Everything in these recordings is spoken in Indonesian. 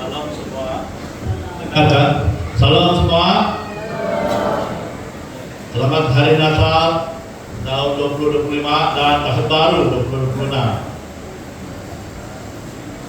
Salam semua. Dengarkan. Salam semua. Selamat Hari Natal tahun 2025 dan Tahun Baru 2026.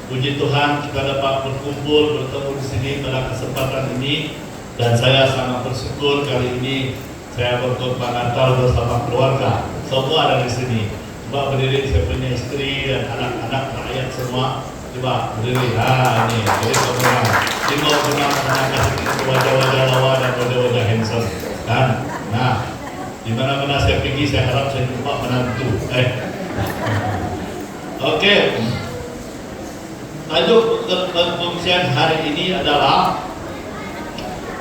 Puji Tuhan kita dapat berkumpul bertemu di sini pada kesempatan ini, dan saya sangat bersyukur kali ini saya berkorban Natal bersama keluarga. Semua ada di sini. Coba berdiri, saya punya istri dan anak-anak rakyat semua. Coba berdiri. Nah ini, jadi semua. Ini mau pernah menanyakan wajah-wajah lawa dan wajah-wajah handsome, kan? Nah, di mana-mana saya pergi, saya harap saya jumpa menantu. Oke. Tajuk pengungsian hari ini adalah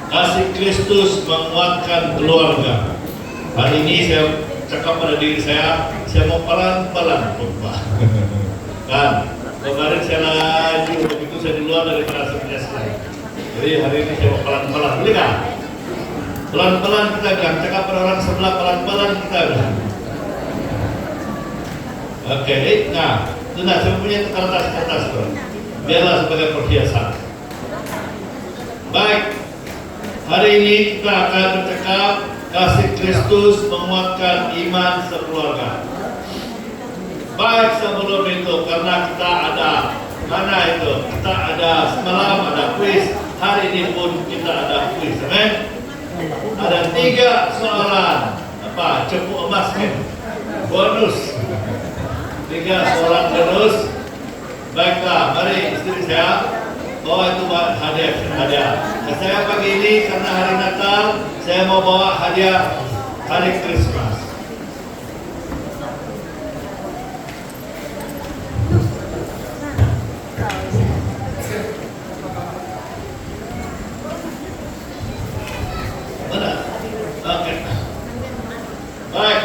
Kasih Kristus menguatkan keluarga. Hari ini saya cakap pada diri saya mau pelan-pelan khotbah. Kan, kemarin saya laju, begitu saya di luar daripada selesai. Jadi hari ini saya mau pelan-pelan, boleh kan? Pelan-pelan kita bilang, cakap pada orang sebelah, pelan-pelan kita bilang. Oke, nah, saya punya kertas-kertas, biarlah sebagai perhiasan. Baik, hari ini kita akan bercakap kasih Kristus menguatkan iman sekeluarga. Baik, sebelum itu karena kita ada semalam ada kuis, hari ini pun kita ada kuis, amen. Ada 3 soalan cepu emas kan? Bonus 3 soalan bonus. Baiklah, mari istri saya bawa itu hadiah. Saya pagi ini karena hari Natal, saya mau bawa hadiah hari Krismas. Mana? Oke. Baik.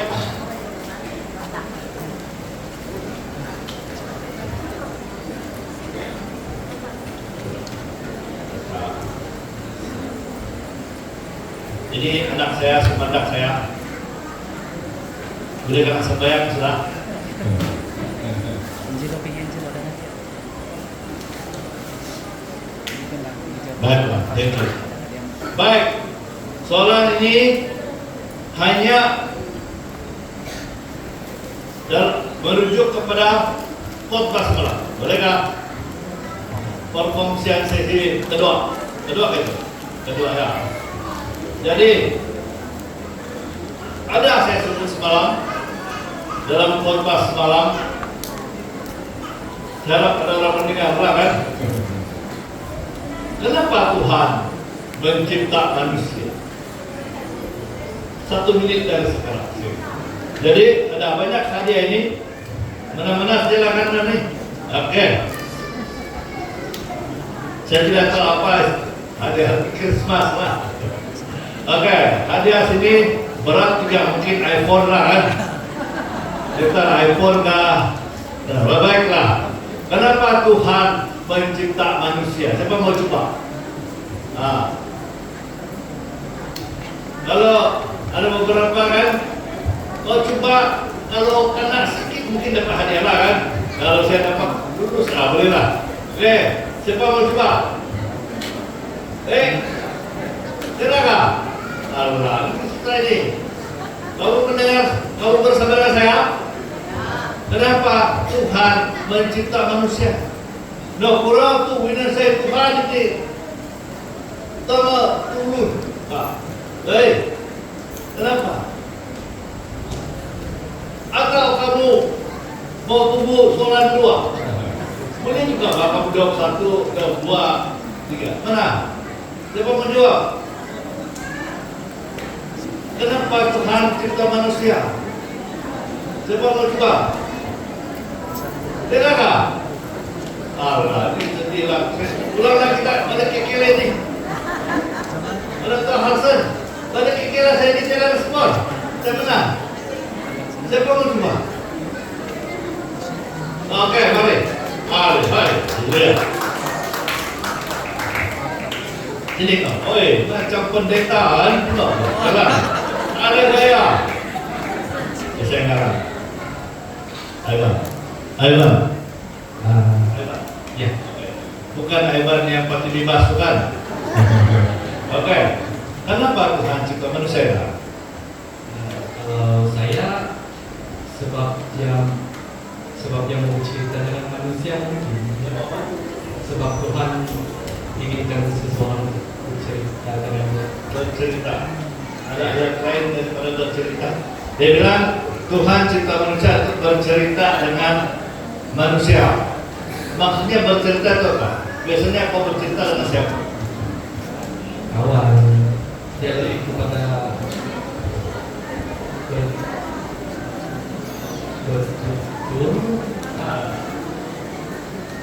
Jadi anak saya, semandak saya, berikan sembahyang sudah. Baiklah, thank you. Baik, soalan ini hanya merujuk kepada khotbah semalam. Bolehkah? Perkongsian sesi kedua ya. Jadi ada saya sebut semalam dalam khotbah semalam, saya harap ada orang mendengar kan? Kenapa Tuhan mencipta manusia? 1 menit dari sekarang. Jadi ada banyak hadiah ini. Mana-mana silakan nih. Oke. Saya tidak tahu apa hadiah Krismas lah. Oke, hadiah sini berat juga, mungkin iPhone lah kan? Kita iPhone kah? Nah, baiklah. Kenapa Tuhan mencipta manusia? Siapa mau coba? Nah, kalau ada beberapa kan, mau coba kalau kena sakit mungkin dapat hadiah lah kan? Kalau saya dapat lulus, boleh lah. Oke, siapa mau coba? Silakan. Allah, setelah ini kamu mendengar, kamu bersama dengan saya. Kenapa Tuhan mencipta manusia? No, kurang tu bina saya Tuhan itu. Tunggu. Kenapa? Atau kamu mau tunggu soalan 2? Boleh juga Bapak jawab 1, jawab 2, 3. Mana? Siapa mau jawab? Kenapa Tuhan cipta manusia? Siapa mau coba? Silakan. Allah, ini sedihlah. Ulanglah kita pada kekele ini. Ada Tuhan Hansen. Pada kekele saya di jalan respon. Saya menang. Siapa mau coba? Oke, mari. Lihat. Sini kau. Macam pendektaan pula. Jalan. Ada gaya. Saya ngarang. Ayo. Ya. Buka bukan hebat yang pasti bebas bukan. Oke. Kenapa Tuhan cipta manusia? Kalau saya sebab yang mau cerita dengan manusia mungkin sebab Tuhan inginkan seseorang bercerita dengannya. Bercerita. Ada ayat lain daripada bercerita. Dia bilang Tuhan cipta manusia untuk bercerita dengan manusia. Maksudnya bercerita itu apa? Biasanya kau bercerita dengan siapa? Kawan, jadi kepada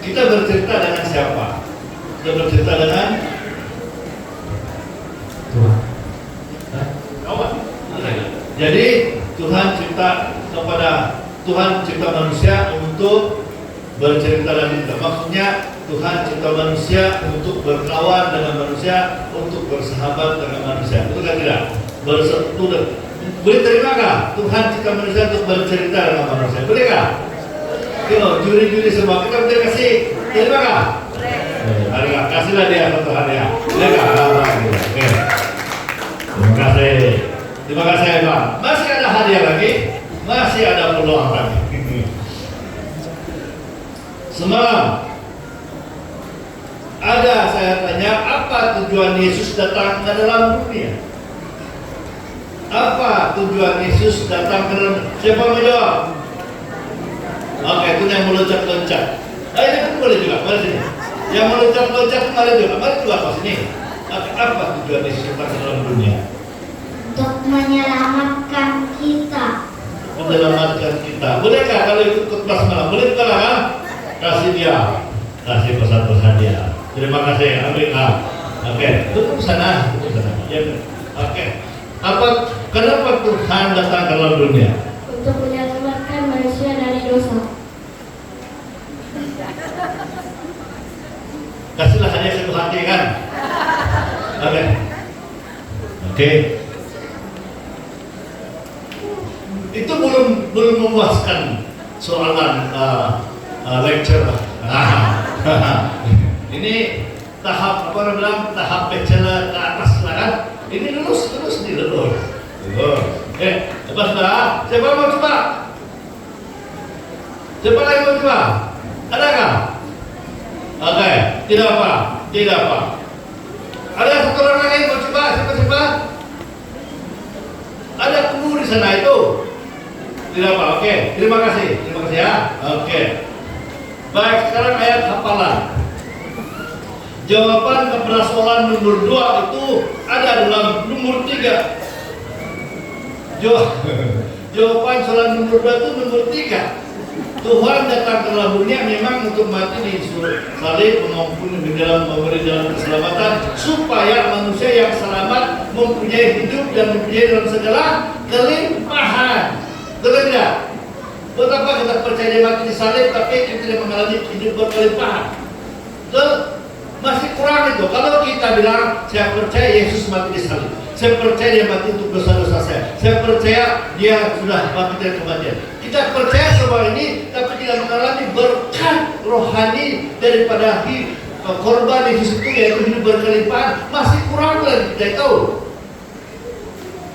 kita bercerita dengan siapa? Kita bercerita dengan Tuhan. kawan. Jadi Tuhan cipta manusia untuk bercerita dengan kita. Maksudnya Tuhan cipta manusia untuk berkawan dengan manusia, untuk bersahabat dengan manusia. Betul kan tidak? Boleh terimakah Tuhan cipta manusia untuk bercerita dengan manusia? Bolehkah? Juri-juri semua kita boleh kasih. Terimakah? Boleh. Kasihlah dia satu hadiah. Bolehkah? Oke. Terima kasih. Terima kasih Bang. Masih ada hadiah lagi? Masih ada peluang lagi. Semalam ada saya tanya apa tujuan Yesus datang ke dalam dunia? Apa tujuan Yesus datang ke dalam dunia? Siapa mau jawab? Oke, itu yang meloncat-loncat. Ini pun boleh juga, mari sini. Yang meloncat-loncat mari juga, mari juga ke sini. Apa tujuan Yesus datang ke dalam dunia? Untuk menyelamatkan kita. Menyelamatkan kita. Bolehkah kalau ikut kelas malam? Boleh juga kan? Kasih dia, kasih satu hadiah. Terima kasih. Amin. Oke, tutup sana, Ya. Oke. Kenapa Tuhan datang ke dalam dunia? Untuk menyelamatkan manusia dari dosa. Kasihlah hadiah satu hati kan? Oke. Itu belum memuaskan soalan lecture. Ini tahap tahap bachelor ke atas lah kan? Ini lulus. Lepas dah. Siapa mau coba? Siapa lagi mau coba? Adakah? Oke, tidak apa. Ada satu orang lagi mau coba? Siapa? Ada guru di sana itu. Tidak apa. Oke, terima kasih ya. Oke. Baik, sekarang ayat hafalan. Jawaban kepada soalan nomor 2 itu ada dalam nomor 3. Jawaban soalan nomor 2 itu nomor 3. Tuhan datang ke dalam dunia memang untuk mati di salib, memberi dalam keselamatan supaya manusia yang selamat mempunyai hidup dan mempunyai dalam segala kelimpahan. Betul tidak? Betapa kita percaya dia mati di salib tapi kita tidak mengalami hidup berkelimpahan. Masih kurang itu. Kalau kita bilang saya percaya Yesus mati di salib, saya percaya dia mati untuk dosa-dosa saya percaya dia sudah mati dari kematian. Kita percaya semua ini tapi tidak mengalami berkat rohani daripada korban Yesus itu, yaitu hidup berkelimpahan. Masih kurang lagi kita tahu.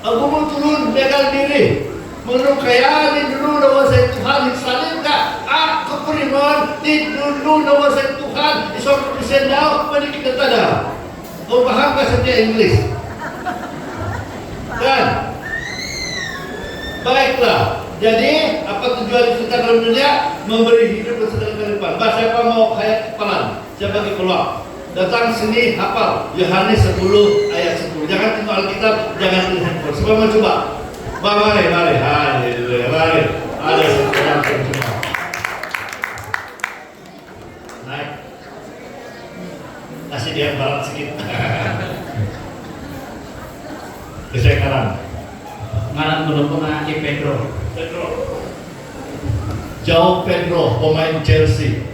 Aku mau turun dengan diri menurut kayaan dulu nama saya Tuhan salib tak? Aku beriman di dulu nama saya Tuhan isok disendau pada kita tada. Kau paham ke saja Inggris? Kan? Baiklah. Jadi apa tujuan kita dalam dunia? Memberi hidup bersedang kelimpahan. Siapa mau hayat kepalan? Siapa bagi keluar? Datang sini hafal Yohanes 10 ayat 10. Jangan tengok Alkitab, jangan tulis handphone. Siapa mau coba? Mari. Haleluya. Mari. Ada seorang semua. Naik. Kasih dia barat sedikit. Kesekarang. Ngaran menunggu Pedro. Jauh Pedro, pemain Chelsea.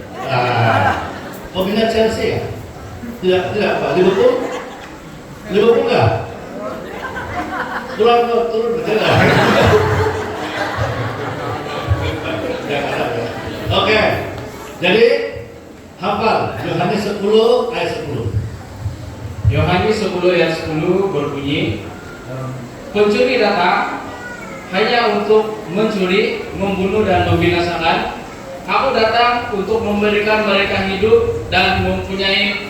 Pemain Chelsea ya? Tidak Pak. Liverpool enggak? Turun betul. Oke. Jadi Hafal Yohanes 10 ayat 10. Yohanes 10 ayat 10 berbunyi, pencuri datang hanya untuk mencuri, membunuh dan membinasakan. Aku datang untuk memberikan mereka hidup dan mempunyai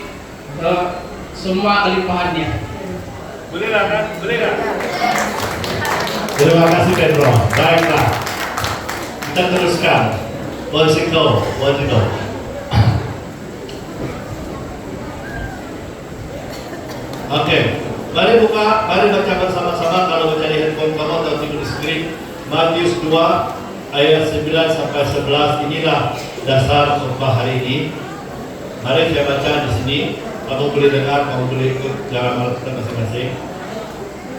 semua kelimpahannya. Boleh kan? Boleh kan? Terima kasih Pedro. Baiklah, kita teruskan. Wasikau. Oke, mari baca bersama-sama. Kalau baca di handphone kamu atau tidur di screen, Matius 2 ayat 9 sampai 11. Inilah dasar khotbah hari ini. Mari saya baca di sini. Kamu boleh dengar, kamu boleh ikut jalan malam kita masing-masing.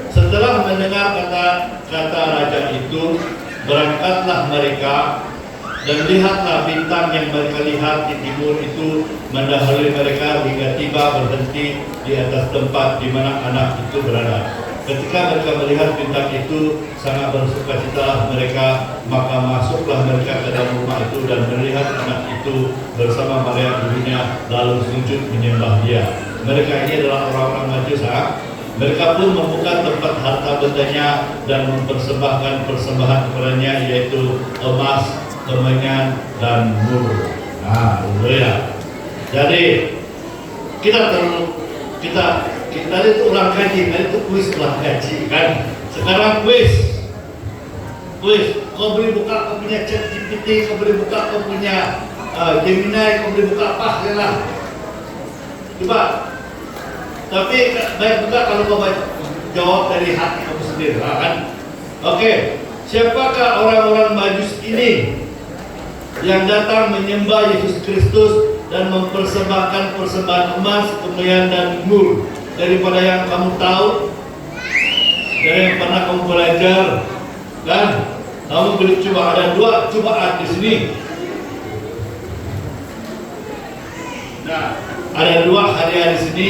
Setelah mendengar kata raja itu, berangkatlah mereka, dan lihatlah bintang yang mereka lihat di timur itu mendahului mereka hingga tiba berhenti di atas tempat di mana anak itu berada. Ketika mereka melihat bintang itu, sangat bersukacitalah mereka, maka masuklah mereka ke dalam rumah itu dan melihat anak itu bersama Maria ibunya, lalu sujud menyembah dia. Mereka ini adalah orang-orang Majus. Mereka pun membuka tempat harta bendanya dan mempersembahkan persembahan kepadanya, yaitu emas, kemenyan, dan mur. Haleluya. Jadi kita itu orang kaji, itu kuis orang kaji kan. Sekarang kuis. Kau boleh buka, kau punya ChatGPT, kau boleh buka, kau punya Gemini, kau boleh buka apa lah. Coba. Tapi baik juga kalau kau jawab dari hati kamu sendiri, kan? Oke. Siapakah orang-orang Majus ini yang datang menyembah Yesus Kristus dan mempersembahkan persembahan emas, kemenyan, dan mur? Daripada yang kamu tahu, dari yang pernah kamu belajar, kan? Kamu boleh coba. Ada 2 cobaan di sini. Nah, ada 2 hadiah di sini.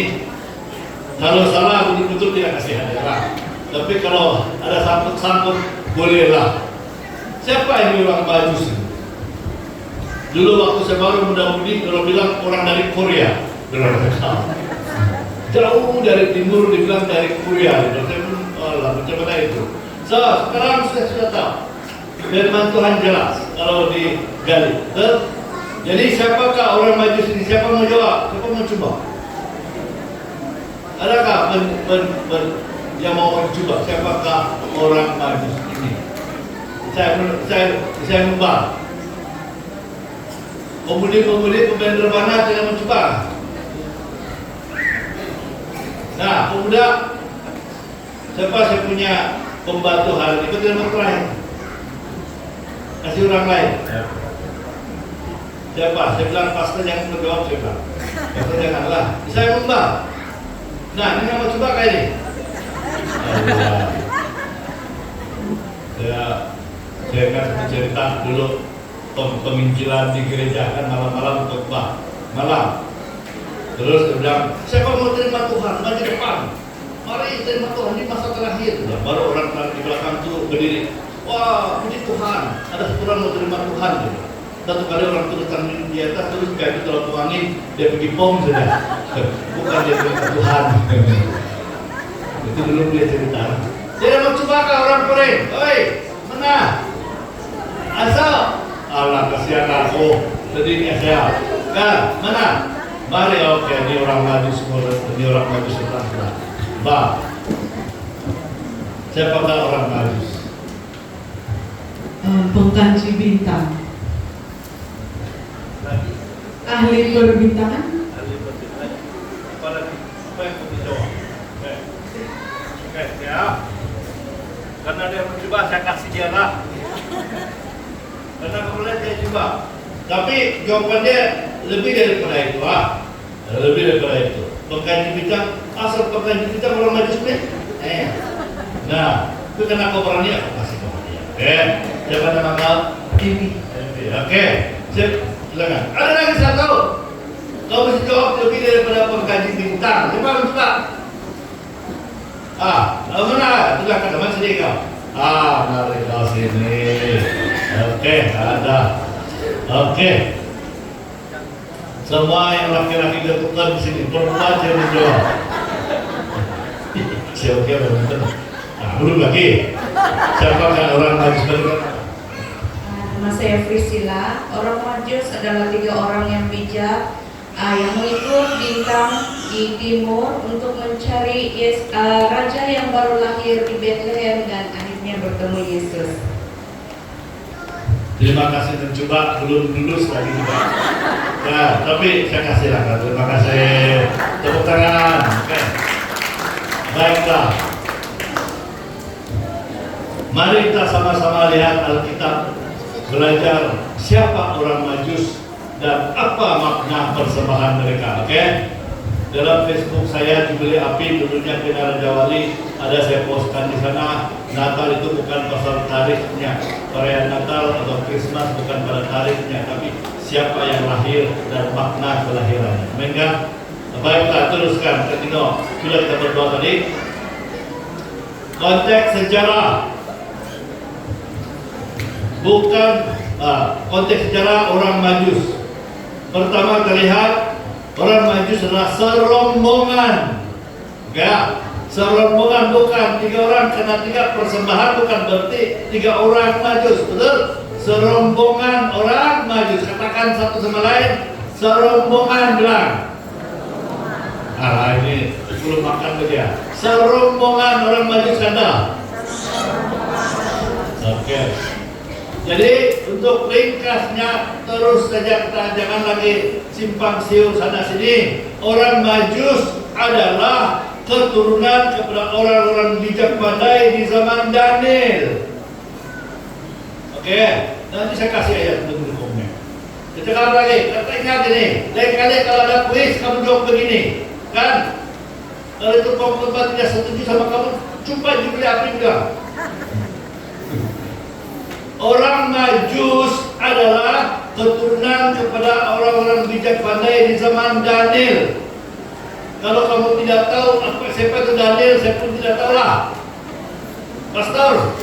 Kalau salah betul-betul tidak kasih hadiah. Tapi kalau ada sangkut-sangkut, bolehlah. Siapa ini orang Majus? Dulu waktu saya baru muda-mudi, kalau bilang orang dari Korea, jauh dari timur dibilang dari Korea. Saya pun, macam mana itu? Sekarang sudah tahu. Firman Tuhan jelas kalau digali. Jadi siapakah orang Majus ini? Siapa mau jawab? Siapa mau coba? Adakah yang mau mencoba? Siapakah orang Majus ini? Saya membahas. Pemuda-pemuda pemain rebana tidak mencoba. Nah, pemuda, siapa saya punya pembantu hari ini? Ikut dengan lain. Kasih orang lain. Siapa? Saya bilang pastor yang menjawab siapa? Pastor janganlah. Saya membahas. Nah, ini mau coba kayak ini. Saya akan cerita dulu peminjilan di gereja, kan malam-malam khotbah malam. Terus dia bilang, siapa mau terima Tuhan? Maju depan. Mari terima Tuhan di masa terakhir. Nah, baru orang di belakang itu berdiri. Wah, puji Tuhan. Ada satu orang mau terima Tuhan. Gitu. Satu kali orang itu datang di atas, terus kayak itu kalau tuangin, dia pergi pom saja. Bukan dia terima Tuhan. Itu dulu dia cerita. Dia mau coba ke orang Korea. Oi, mana? Asal. Allah kasihan aku. Jadi ini saya. Kan, mana? Mari, oke, ini orang Majus, ini orang Majus sebelah. Bah. Siapakah orang Majus? Pengkaji bintang. Lagi. Ahli perbintangan. Ahli perbintangan. Apa lagi? Apa yang mau dijawab? Oke, ya. Karena dia mencoba, saya kasih dia lah. Karena kemudian dia coba. Tapi jawabannya lebih daripada itu, lebih daripada itu. Pengkaji bintang, asal pengkaji bintang orang Majus nih. Nah, itu karena kau berani aku kasih kepada dia. Oke, siapa nama kau? Dewi. Oke, silakan. Ada lagi satu. Kau mesti jawab lebih daripada pengkaji bintang. Coba. Mana? Silakan teman sini kau. Mari kau sini. Oke, ada. Oke. Semua yang laki-laki ketukan di sini, perempuan saya menjawab. Siapa yang betul? Nah, belum lagi. Siapa kan orang Majus berkata? Nama saya Priscilla. Orang Majus adalah 3 orang yang bijak yang mengikut bintang di timur untuk mencari raja yang baru lahir di Bethlehem dan akhirnya bertemu Yesus. Terima kasih mencoba, belum lulus lagi juga. Nah, tapi saya kasih lah, terima kasih. Tepuk tangan. Oke. Baiklah. Mari kita sama-sama lihat Alkitab, belajar siapa orang Majus dan apa makna persembahan mereka. Oke? Dalam Facebook saya Jubilee Api tentunya Kena Raja Wali ada saya postkan di sana. Natal itu bukan pasal tarikhnya, perayaan Natal atau Christmas bukan pada tarikhnya, tapi siapa yang lahir dan makna kelahirannya. Amin kan? Baiklah, teruskan. Ketino, sudah kita berdoa tadi. Konteks sejarah, bukan konteks sejarah orang Majus. Pertama terlihat orang Majus adalah serombongan. Ya, serombongan bukan 3 orang, karena 3 persembahan bukan berarti 3 orang Majus, betul? Serombongan orang Majus, katakan satu sama lain, serombongan bilang. Ini belum makan lagi ya. Serombongan orang Majus ada. Oke. Jadi untuk ringkasnya terus saja kita jangan lagi simpang siur sana sini. Orang Majus adalah keturunan kepada orang-orang bijak pandai di zaman Daniel. Oke, nanti saya kasih ayat untuk mendukungnya. Sekarang lagi, kata ingat ini. Lain kali kalau ada kuis kamu jawab begini, kan? Kalau itu kompetitor tidak setuju sama kamu, coba Jubilee Api bilang. Orang Majus adalah keturunan kepada orang-orang bijak pandai di zaman Daniel. Kalau kamu tidak tahu siapa itu Daniel, saya pun tidak tahu lah. Pastor,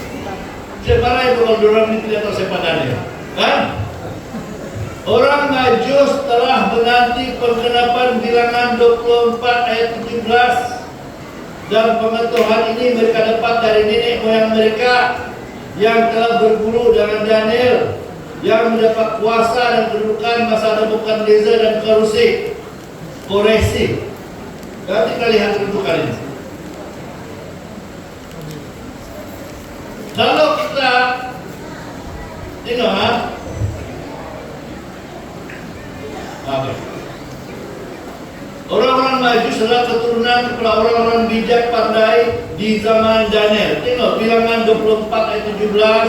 siapa itu kalau orang ini tidak tahu siapa Daniel? Kan? Orang Majus telah menanti penggenapan bilangan 24 ayat 17. Dan pengetahuan ini mereka dapat dari nenek moyang mereka yang telah berburu dengan Daniel, yang mendapat kuasa dan kedudukan masa Nebukadnezar dan Koresi. Nanti kita lihat kedudukan ini. Kalau kita tengok, orang-orang Majus adalah keturunan kepada orang-orang bijak pandai di zaman Daniel. Tengok bilangan 24 ayat 17,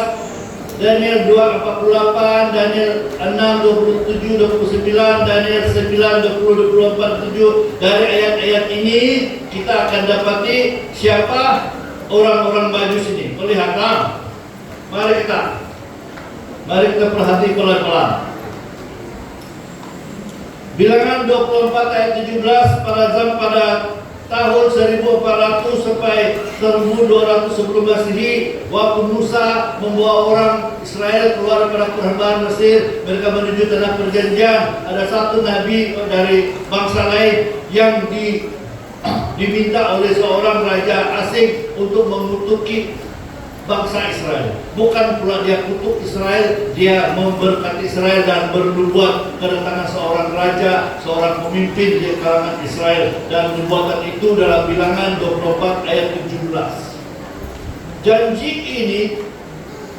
Daniel 2:48, Daniel 6:27, 29, Daniel 9, 20, 24, 7. Dari ayat-ayat ini kita akan dapati siapa orang-orang Majus ini. Perlihatkan. Mari kita perhati pelan-pelan. Bilangan 24 ayat 17 pada tahun 1400 sampai 1200 sebelum Masehi, waktu Musa membawa orang Israel keluar dari perhambahan Mesir, mereka menuju tanah perjanjian. Ada satu nabi dari bangsa lain yang diminta oleh seorang raja asing untuk mengutuki bangsa Israel. Bukan pula dia kutuk Israel, dia memberkati Israel dan bernubuat kedatangan seorang raja, seorang pemimpin di kalangan Israel, dan nubuatan itu dalam bilangan 24 ayat 17. Janji ini,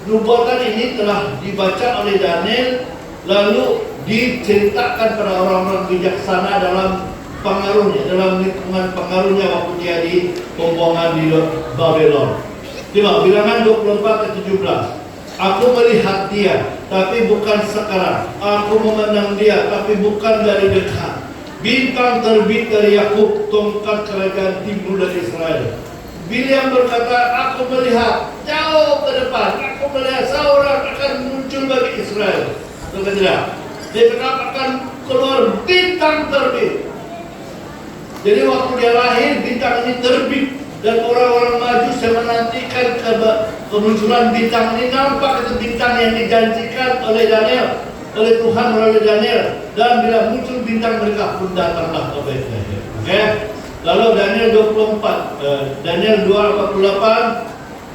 nubuatan ini telah dibaca oleh Daniel, lalu diceritakan pada orang-orang bijaksana dalam pengaruhnya, dalam lingkungan pengaruhnya waktu dia di pembuangan di Babylon. Tengok bilangan 24 ayat 17. Aku melihat dia, tapi bukan sekarang. Aku memandang dia, tapi bukan dari dekat. Bintang terbit dari Yakub, tongkat kerajaan timur dari Israel. Biliam berkata, aku melihat jauh ke depan. Aku melihat seorang akan muncul bagi Israel. Betul tidak? Dia akan keluar bintang terbit. Jadi waktu dia lahir, bintang ini terbit. Dan orang-orang Majus yang menantikan kemunculan bintang ini, nampak itu bintang yang dijanjikan oleh Daniel. oleh Tuhan melalui Daniel, dan bila muncul bintang mereka pun datanglah ke Bethlehem. Oke. Lalu Daniel 24, Daniel 2:48,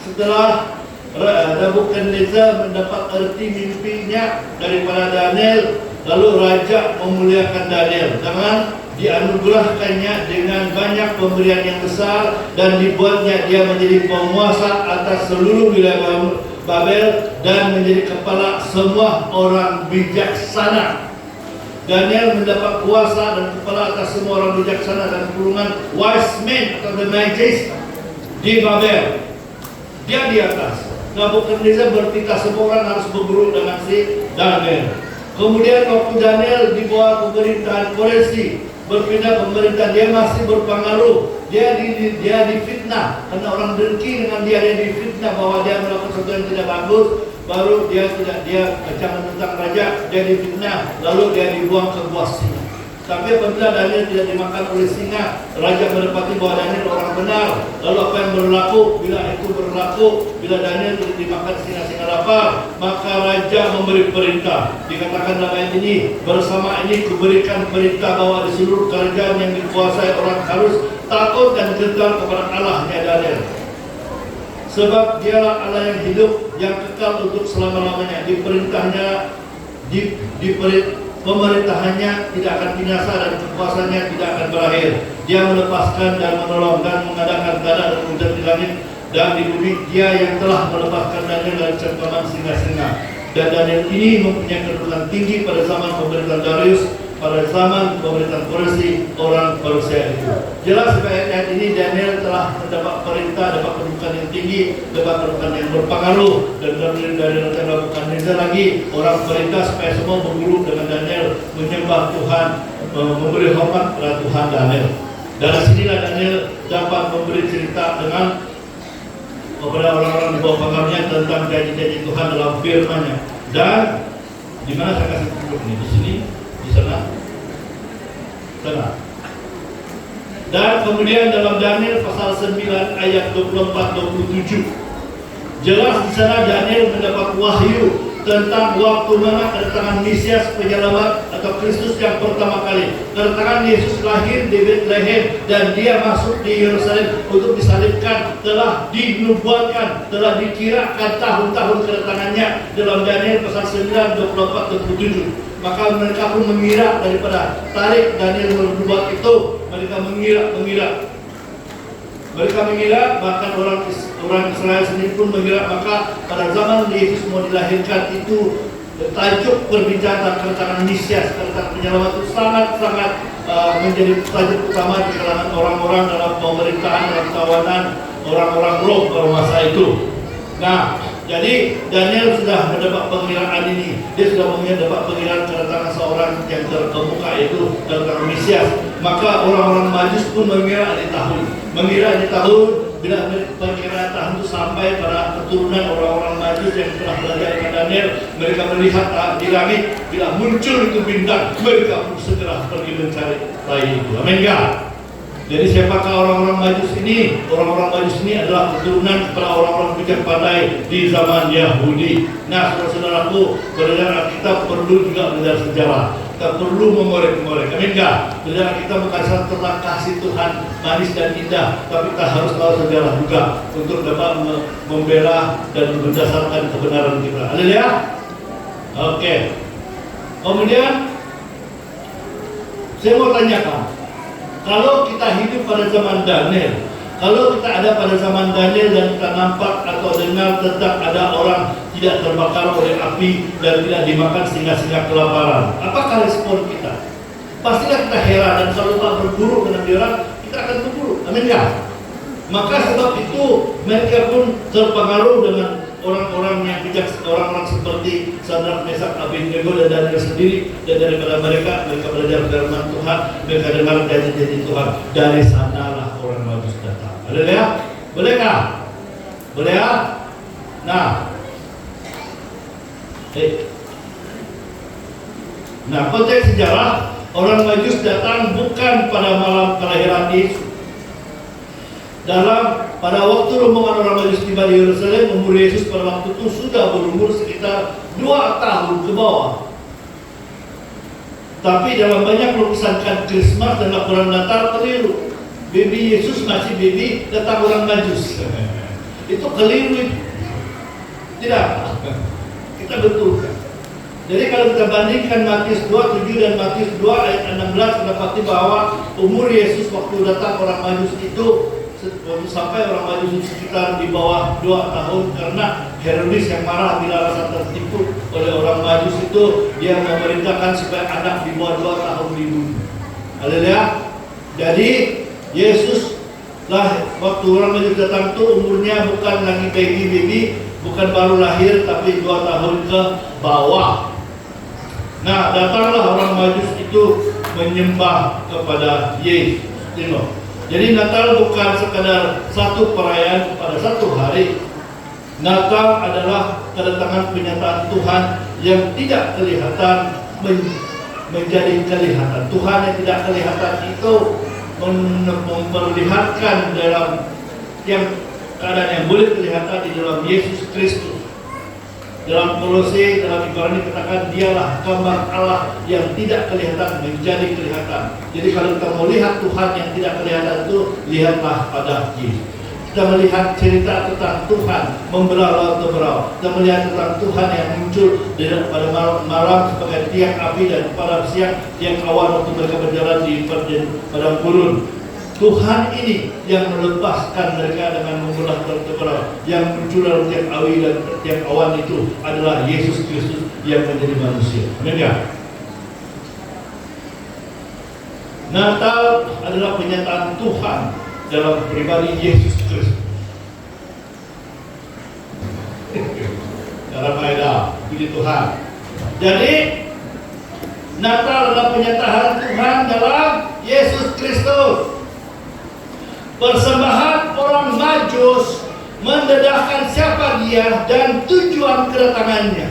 setelah Nebukadnezar mendapat erti mimpinya daripada Daniel, lalu raja memuliakan Daniel dengan dianugerahkannya dengan banyak pemberian yang besar, dan dibuatnya dia menjadi penguasa atas seluruh wilayah Babel dan menjadi kepala semua orang bijaksana. Daniel mendapat kuasa dan kepala atas semua orang bijaksana dan kurungan wise men atau the mages di Babel. Dia di atas. Nebukadnezar berpikir semua orang harus berguru dengan si Daniel. Kemudian waktu Daniel di bawah pemerintahan Koreshi, berpindah pemerintah, dia masih berpengaruh. Dia difitnah karena orang dengki dengan dia difitnah bahwa dia melakukan sesuatu yang tidak bagus. Baru dia kacang tentang raja, dia difitnah, lalu dia dibuang ke gua singa. Tapi apabila Daniel tidak dimakan oleh singa, raja mendapati bahwa Daniel orang benar. Lalu apa yang berlaku? Bila Daniel tidak dimakan singa-singa lapar, maka raja memberi perintah. Dikatakan dalam ayat ini, bersama ini kuberikan perintah bahwa di seluruh kerajaan yang dikuasai orang harus takut dan gentar kepada Allahnya Daniel. Sebab dialah Allah yang hidup, yang kekal untuk selama-lamanya. Pemerintahannya tidak akan binasa dan kekuasaannya tidak akan berakhir. Dia melepaskan dan menolong dan mengadakan tanah dan hujan di langit dan di bumi. Dia yang telah melepaskan Daniel dari cengkaman singa-singa. Dan Daniel ini mempunyai kedudukan tinggi pada zaman pemerintahan Darius, pada zaman pemerintahan Koreshi, orang Persia itu. Jelas ayat ini Daniel telah mendapat perintah, dapat kedudukan yang tinggi, dapat kedudukan yang berpengaruh, dan dari Raja Nebukadnezar lagi orang perintah supaya semua berguru dengan Daniel, menyembah Tuhan, memberi hormat kepada Tuhan Daniel. Dari sinilah Daniel dapat memberi cerita dengan kepada orang-orang di bawah pengaruhnya tentang janji-janji Tuhan dalam firman-Nya. Dan di mana saya kasih tunjuk ini? Di sini, di sana. Dan kemudian dalam Daniel pasal 9 ayat 24-27, jelas di sana Daniel mendapat wahyu tentang waktu mana kedatangan Mesias penyelamat atau Kristus yang pertama kali. Kedatangan Yesus lahir di Bethlehem dan dia masuk di Yerusalem untuk disalibkan, telah dinubuatkan, telah dikirakan tahun-tahun kedatangannya dalam Daniel pasal 9 24-27. Maka mereka pun mengira daripada tarik Daniel bernubuat itu, mereka mengira, bahkan orang Israel sendiri pun mengira. Maka pada zaman Yesus mau dilahirkan itu, tajuk perbincangan kedatangan Mesias, kedatangan penyelamat itu sangat-sangat menjadi tajuk utama di kalangan orang-orang dalam pemerintahan, dalam tawanan orang-orang Rom pada masa itu. Nah, jadi Daniel sudah mendapat pengiraan ini. Dia sudah mendapat pengiraan kedatangan seorang yang terkemuka, yaitu kedatangan Mesias. Maka orang-orang Majus pun mengira di tahun bila perkiraan tahun itu sampai pada keturunan orang-orang Majus yang telah belajar dengan Daniel. Mereka melihat di langit, bila muncul itu bintang, mereka pun segera pergi mencari bayi itu. Amin enggak? Jadi siapakah orang-orang Majus ini? Orang-orang Majus ini adalah keturunan kepada orang-orang bijak pandai di zaman Yahudi. Nah, saudara-saudaraku, belajar Alkitab perlu juga belajar sejarah. Kita perlu mengorek-ngorek. Amin enggak? Belajar Alkitab bukan tentang kasih Tuhan manis dan indah, tapi kita harus tahu sejarah juga untuk dapat membela dan berdasarkan kebenaran kita. Haleluya. Oke. Kemudian saya mau tanyakan, kalau kita hidup pada zaman Daniel, kalau kita ada pada zaman Daniel dan kita nampak atau dengar tentang ada orang tidak terbakar oleh api dan tidak dimakan singa-singa kelaparan, apakah respon kita? Pastilah kita heran, dan kalau kita berguru dengan dia orang, kita akan berburu. Amin ya? Maka sebab itu mereka pun terpengaruh dengan orang-orang yang bijak, orang-orang seperti Sadrak, Mesak, Abednego dan Daniel sendiri. Dan daripada mereka belajar firman Tuhan, mereka dengar janji-janji Tuhan. Dari sanalah orang Majus datang. Haleluya. Bolehkah? Boleh ya? Nah, konteks sejarah, orang Majus datang bukan pada malam kelahiran Yesus. Pada waktu rombongan orang Majus tiba di Yerusalem, umur Yesus pada waktu itu sudah berumur sekitar 2 tahun ke bawah. Tapi dalam banyak lukisan Christmas dan laporan Natal keliru. Baby Yesus masih baby, datang orang Majus. Itu keliru. Tidak. Kita betulkan. Jadi kalau kita bandingkan Matius 2:7 dan Matius 2 ayat 16, mendapati bahwa umur Yesus waktu datang orang Majus itu waktu sampai orang Majus itu sekitar di bawah 2 tahun, karena Herodes yang marah bila rasa tertipu oleh orang Majus itu, dia memerintahkan supaya anak di bawah 2 tahun dibunuh. Haleluya. Jadi Yesus lah waktu orang Majus datang itu umurnya bukan lagi baby, bukan baru lahir, tapi 2 tahun ke bawah. Nah, datanglah orang Majus itu menyembah kepada Yesus. Jadi Natal bukan sekadar satu perayaan pada satu hari. Natal adalah kedatangan penyataan Tuhan yang tidak kelihatan menjadi kelihatan. Tuhan yang tidak kelihatan itu memperlihatkan dalam yang keadaan yang boleh kelihatan di dalam Yesus Kristus. Dalam Kolose, dalam Ibrani katakan dialah gambar Allah yang tidak kelihatan menjadi kelihatan. Jadi kalau kita mau lihat Tuhan yang tidak kelihatan itu, lihatlah pada Yesus. Kita melihat cerita tentang Tuhan membelah laut Teberau. Kita melihat tentang Tuhan yang muncul pada malam sebagai tiang api dan pada siang tiang awan waktu mereka berjalan di padang gurun. Tuhan ini yang melepaskan mereka dengan membelah laut Teberau. Yang muncul dalam tiang api dan tiang awan itu adalah Yesus Kristus yang menjadi manusia. Amin ya. Natal adalah penyataan Tuhan dalam pribadi Yesus Kristus. Dalam faedah, puji Tuhan. Jadi Natal adalah penyataan Tuhan dalam Yesus Kristus. Persembahan orang Majus mendedahkan siapa dia dan tujuan kedatangannya.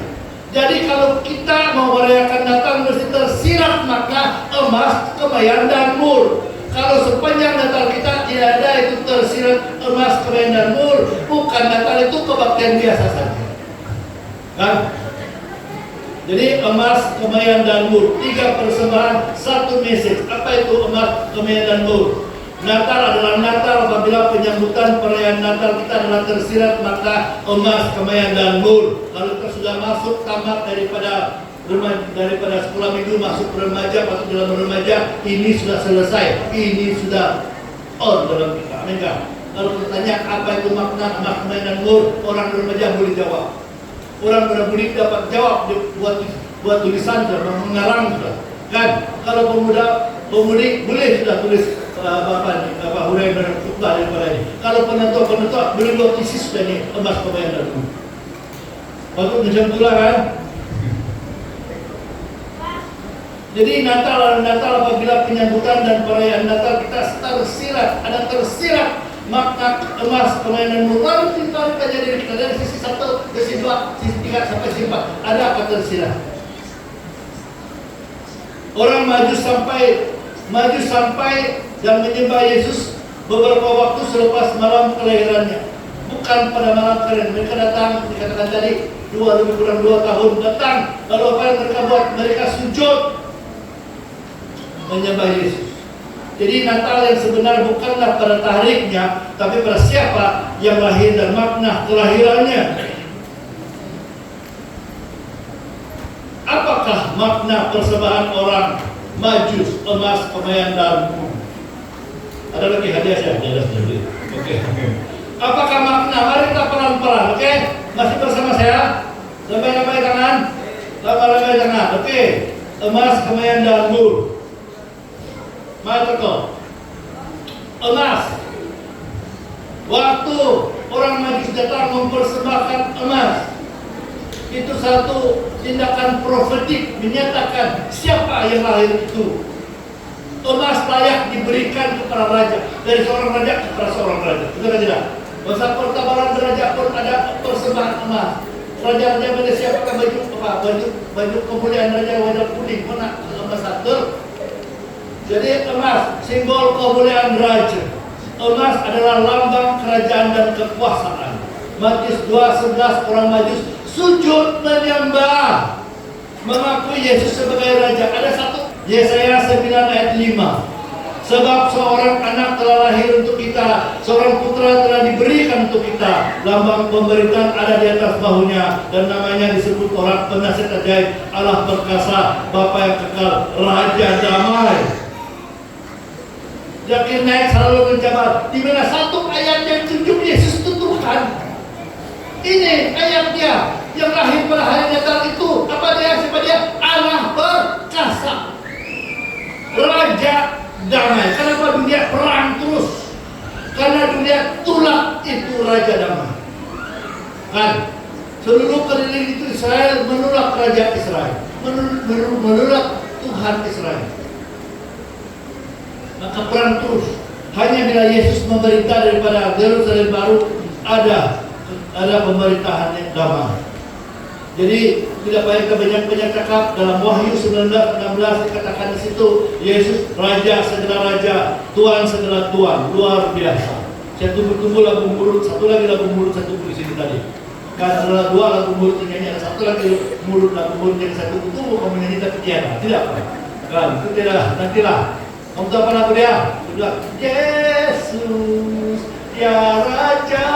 Jadi kalau kita mau merayakan Natal mesti tersirat makna emas, kemayan dan mur. Kalau sepanjang Natal kita tidak ada itu tersirat emas, kemayan dan mur, bukan Natal itu kebaktian biasa saja. Kan? Jadi emas, kemayan dan mur, 3 persembahan, 1 message. Apa itu emas, kemayan dan mur? Natal adalah Natal apabila penyambutan perayaan Natal kita adalah tersirat makna emas, kemayan dan mur. Kalau kita sudah masuk tamat daripada sekolah minggu masuk remaja, masuk dalam remaja, ini sudah selesai, ini sudah on dalam kita. Amin kan? Kalau bertanya apa itu makna emas, kemayan dan mur, orang remaja boleh jawab. Orang berbudi dapat jawab buat tulisan sudah, mengarang sudah. Kan? Kalau pemudi boleh sudah tulis huraian dan khutbah daripada ini. Kalau penentu boleh buat tesis sudah ini emas, kemayan dan mur. Waktu macam itulah kan. Jadi Natal apabila penyambutan dan perayaan Natal kita tersirat, ada tersirat makna emas, kemayan dan mur. Lalu kita jadi kita dari sisi 1, sisi 2, sisi 3 sampai sisi 4 ada apa tersirat. Orang maju sampai dan menyembah Yesus beberapa waktu selepas malam kelahirannya. Bukan pada malam kelahiran, mereka datang, dikatakan tadi lebih kurang 2 tahun datang. Lalu apa yang mereka buat? Mereka sujud menyembah Yesus. Jadi Natal yang sebenar bukanlah pada tarikhnya, tapi pada siapa yang lahir dan makna kelahirannya. Apakah makna persembahan orang Majus, emas, kemayan dan mur? Ada lagi hadiah saya di atas dulu. Oke. Apakah makna? Mari kita pelan-pelan, oke? Masih bersama saya? Lambai-lambai tangan. Lambai-lambai tangan. Oke. Emas, kemayan dan mur. Mari teko. Emas. Waktu orang Majus datang mempersembahkan emas, itu satu tindakan profetik menyatakan siapa yang lahir itu. Emas layak diberikan kepada raja, dari seorang raja kepada seorang raja. Betul tidak? Masa pertabaran raja pun ada persembahan emas. Raja-raja pada siapakah baju kemuliaan raja wajah kuning, mana ambasador. Jadi emas simbol kemuliaan raja. Emas adalah lambang kerajaan dan kekuasaan. Matius 2:11 orang Majus sujud menyembah, mengakui Yesus sebagai raja. Ada satu Yesaya 9 ayat 5. Sebab seorang anak telah lahir untuk kita, seorang putra telah diberikan untuk kita. Lambang pemerintahan ada di atas bahunya, dan namanya disebut orang penasihat ajaib, Allah perkasa, Bapa yang kekal, Raja damai. Zakir naik selalu mencabar. Di mana satu ayat yang tunjuk Yesus itu Tuhan. Ini ayatnya yang lahir pada hari Natal itu. Apa dia? Siapa dia? Allah perkasa, Raja damai. Kenapa dunia perang terus? Karena dunia tulak itu Raja damai. Kan? Seluruh keliling itu Israel menolak Raja Israel, menolak Tuhan Israel. Maka perang terus. Hanya bila Yesus memerintah daripada Yerusalem baru ada pemerintahan yang damai. Jadi tidak payah kebanyakan cakap. Dalam Wahyu 19:16 dikatakan di situ, Yesus Raja segala raja, Tuhan segala Tuhan, luar biasa. Saya tunggu lagu mulut, satu lagi lagu mulut saya tunggu di sini tadi. Karena adalah 2 lagu mulut ini, ada satu lagi lagu mulut yang saya tunggu kamu nyanyi tapi tiada, tidak apa? Kan itu tidak, nantilah. Kamu tahu apa lagu dia? Dia bilang, Yesus ya Raja,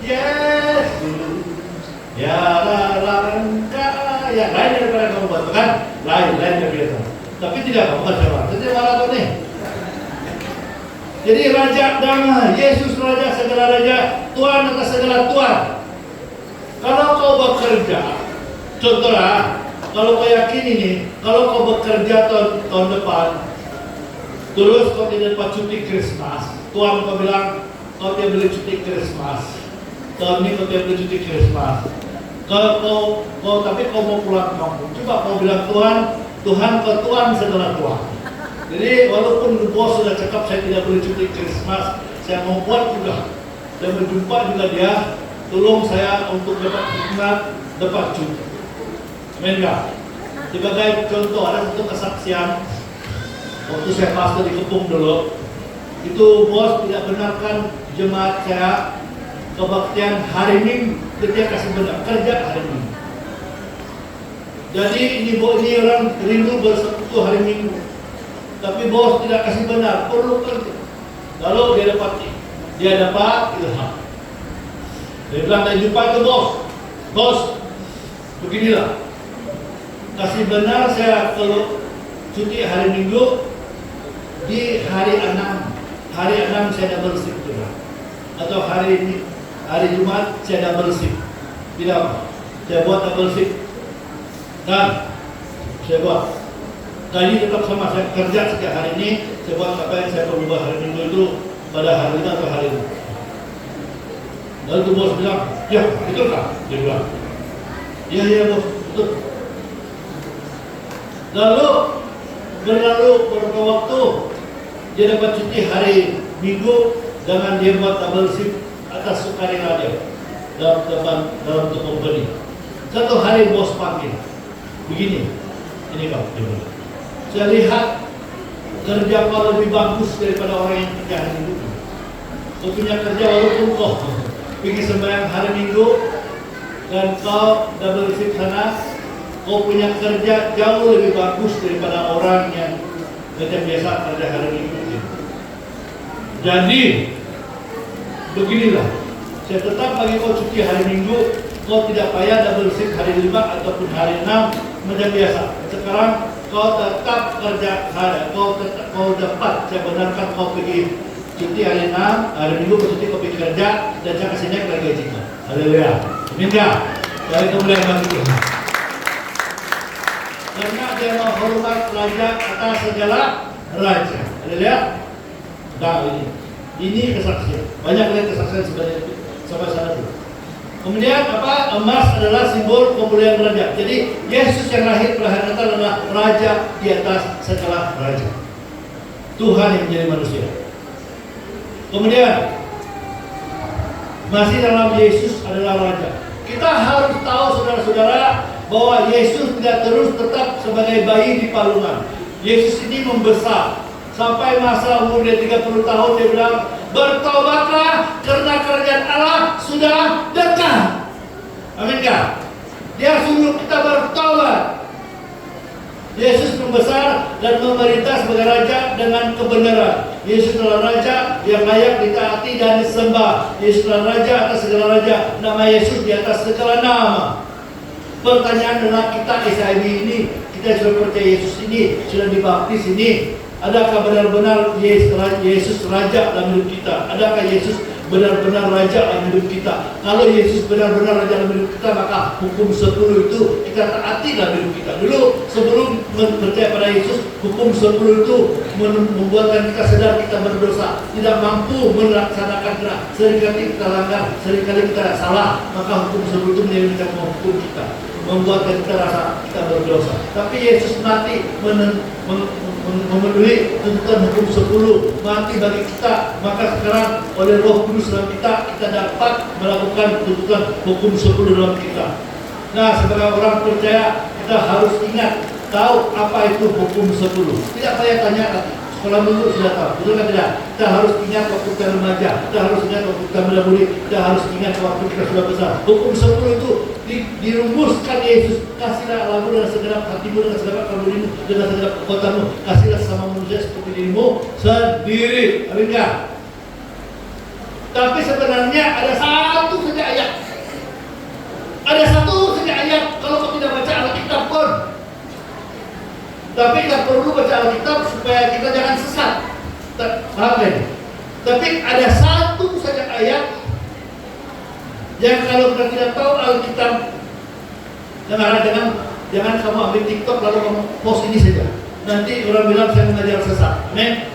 Yesus ya Rangka, ya lain daripada kamu buat, kan? Lain daripada. Tapi tidak kamu baca, jadi malah apa nih? Jadi Raja damai, Yesus Raja segala raja, Tuhan atas segala Tuhan. Kalau kau bekerja, contohnya, kalau kau yakin ini, kalau kau bekerja tahun depan, terus kau tidak dapat cuti Krismas, Tuhan kau bilang kau tidak boleh cuti Krismas, tahun ini kau tidak boleh cuti Krismas. Kalau tapi kau mau pulang kampung, coba kau bilang Tuhan kau Tuhan segala Tuhan. Jadi walaupun bos sudah cakap saya tidak boleh cuti Krismas, saya mau buat juga dan berjumpa juga dia, tolong saya untuk dapat hikmat, dapat cuti. Amin enggak? Sebagai contoh, ada satu kesaksian waktu saya pastor di Kepung dulu, itu bos tidak benarkan jemaat saya kebaktian hari Minggu, dia kasih benar kerja hari Minggu. Jadi ini orang rindu bersekutu hari Minggu, tapi bos tidak kasih benar, perlu kerja. Lalu dia dapat ilham. Dia bilang, saya jumpa itu bos, beginilah. Kasih benar saya kalau cuti hari Minggu, di hari 6 saya double shift juga, atau hari Jumat saya double shift. Tidak, saya buat double shift dan saya buat. Tadi tetap sama saya kerja setiap hari ini, saya buat apa yang saya perlu hari Minggu itu pada hari ini atau hari ini. Lalu tu bos bilang, ya betul kah? Dia bilang, iya bos betul. Lalu berlalu beberapa waktu dia dapat cuti hari Minggu dengan dia buat double shift atas sukarela dia dalam company. Satu hari bos panggil, begini, ini kau, saya lihat kerja kau lebih bagus daripada orang yang kerja hari Minggu. Kau punya kerja walaupun kau pergi sembahyang hari Minggu dan kau double shift sana, kau punya kerja jauh lebih bagus daripada orang yang kerja biasa kerja hari Minggu. Jadi beginilah, saya tetap bagi kau cuti hari Minggu, kau tidak payah double shift hari 5 ataupun hari 6 macam biasa. Sekarang kau tetap kerja kau dapat, saya benarkan kau pergi cuti hari 6, hari Minggu kau cuti, kau pergi kerja dan saya kasih naik lagi gaji kau. Haleluya. Amin ya. Dari kemuliaan bagi Tuhan. Karena dia menghormat raja atas segala raja. Haleluya. Nah ini kesaksian. Banyak lagi kesaksian sebenarnya sampai sana dulu. Kemudian apa? Emas adalah simbol kemuliaan raja. Jadi Yesus yang lahir pada hari Natal adalah raja di atas segala raja. Tuhan yang menjadi manusia. Kemudian masih dalam Yesus adalah raja. Kita harus tahu saudara-saudara bahwa Yesus tidak terus tetap sebagai bayi di palungan. Yesus ini membesar. Sampai masa umur dia 30 tahun dia bilang, bertobatlah karena kerajaan Allah sudah dekat. Amin kan? Dia suruh kita bertobat. Yesus membesar dan memerintah sebagai raja dengan kebenaran. Yesus adalah raja yang layak ditaati dan disembah. Yesus adalah raja atas segala raja. Nama Yesus di atas segala nama. Pertanyaan adalah kita SIB ini, kita sudah percaya Yesus ini, sudah dibaptis ini, adakah benar-benar Yesus raja dalam hidup kita? Adakah Yesus benar-benar raja dalam hidup kita? Kalau Yesus benar-benar raja dalam hidup kita, maka hukum 10 itu kita taati dalam hidup kita. Dulu sebelum percaya pada Yesus, hukum 10 itu membuatkan kita sadar kita berdosa, tidak mampu melaksanakannya. Seringkali kita langgar, seringkali kita salah, maka hukum 10 itu menjadi menghukum kita, membuatkan kita rasa kita berdosa. Tapi Yesus mati memenuhi tuntutan hukum 10, mati bagi kita, maka sekarang oleh Roh Kudus dalam kita dapat melakukan tuntutan hukum 10 dalam kita. Nah, sebagai orang percaya kita harus ingat, tahu apa itu hukum 10. Tidak payah tanya lagi, sekolah dulu sudah tahu, betul kan tidak? Kita harus ingat waktu kita remaja, kita harus ingat waktu kita muda-mudi, kita harus ingat waktu kita sudah besar. Hukum 10 itu dirumuskan Yesus. Kasihlah Allahmu dengan segenap hatimu, dengan segenap kalbumu, dengan segenap kekuatanmu. Kasihlah sama manusia seperti dirimu sendiri. Aminkah? Tapi sebenarnya ada satu saja ayat. Ada satu saja ayat. Kalau kau tidak baca Alkitab pun. Tapi kita perlu baca Alkitab supaya kita jangan sesat. Paham kan? Tapi ada satu saja ayat yang kalau kita tidak tahu Alkitab, jangan kamu ambil TikTok lalu kamu post ini saja. Nanti orang bilang saya mengajar sesat. Amin.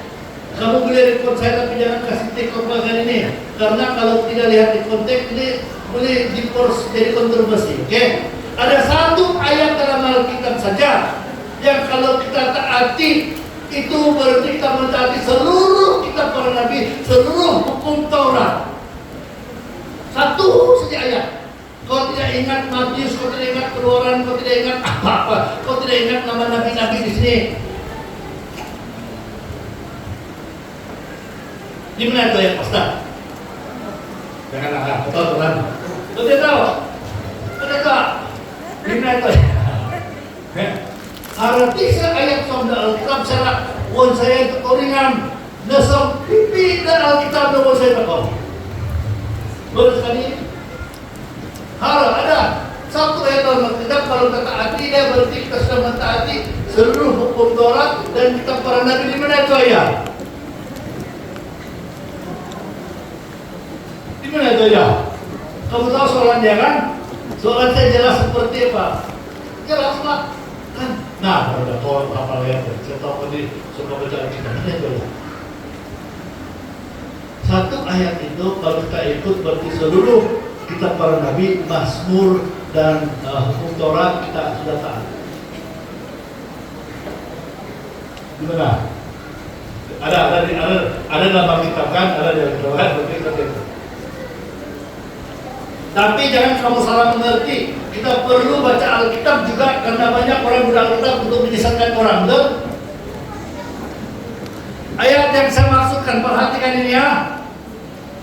Kamu boleh record saya tapi jangan kasih TikTok bagian ini, karena kalau tidak lihat di konteks ini boleh jadi kontroversi. Oke? Ada satu ayat dalam Alkitab saja yang kalau kita taati itu berarti kita mentaati seluruh kitab para nabi, seluruh hukum Taurat. Satu saja ayat. Kau tidak ingat Matius, kau tidak ingat Keluaran, kau tidak ingat apa-apa, kau tidak ingat nama nabi-nabi di sini. Di mana itu ayat, Ustaz? Jangan agak, betul teman. Kau tidak tahu? Kau tidak tahu? Di mana itu ayat? Arti ayat soal Alkitab secara wan saya itu koringan nasab pipi dan Alkitab nomor saya tahu. Boleh sekali. Harap ada satu ayat dalam Alkitab kalau kita taati dia berarti kita sudah mentaati seluruh hukum Taurat dan kitab para nabi. Di mana itu ayat? Di mana itu ayat? Kamu tahu soalan dia kan? Soalan saya jelas seperti apa? Jelaslah kan? Nah, kalau ada orang apa ayat? Saya tahu tadi suka baca Alkitab. Ini itu ayat. Satu ayat itu kalau kita ikut berarti seluruh kitab para nabi, Mazmur dan hukum Taurat kita sudah taat. Gimana? Ada nama kitab kan? Ada di Alkitab. Tapi jangan kamu salah mengerti. Kita perlu baca Alkitab juga karena banyak orang budak Alkitab untuk menyesatkan orang, betul? Ayat yang saya maksudkan, perhatikan ini ya.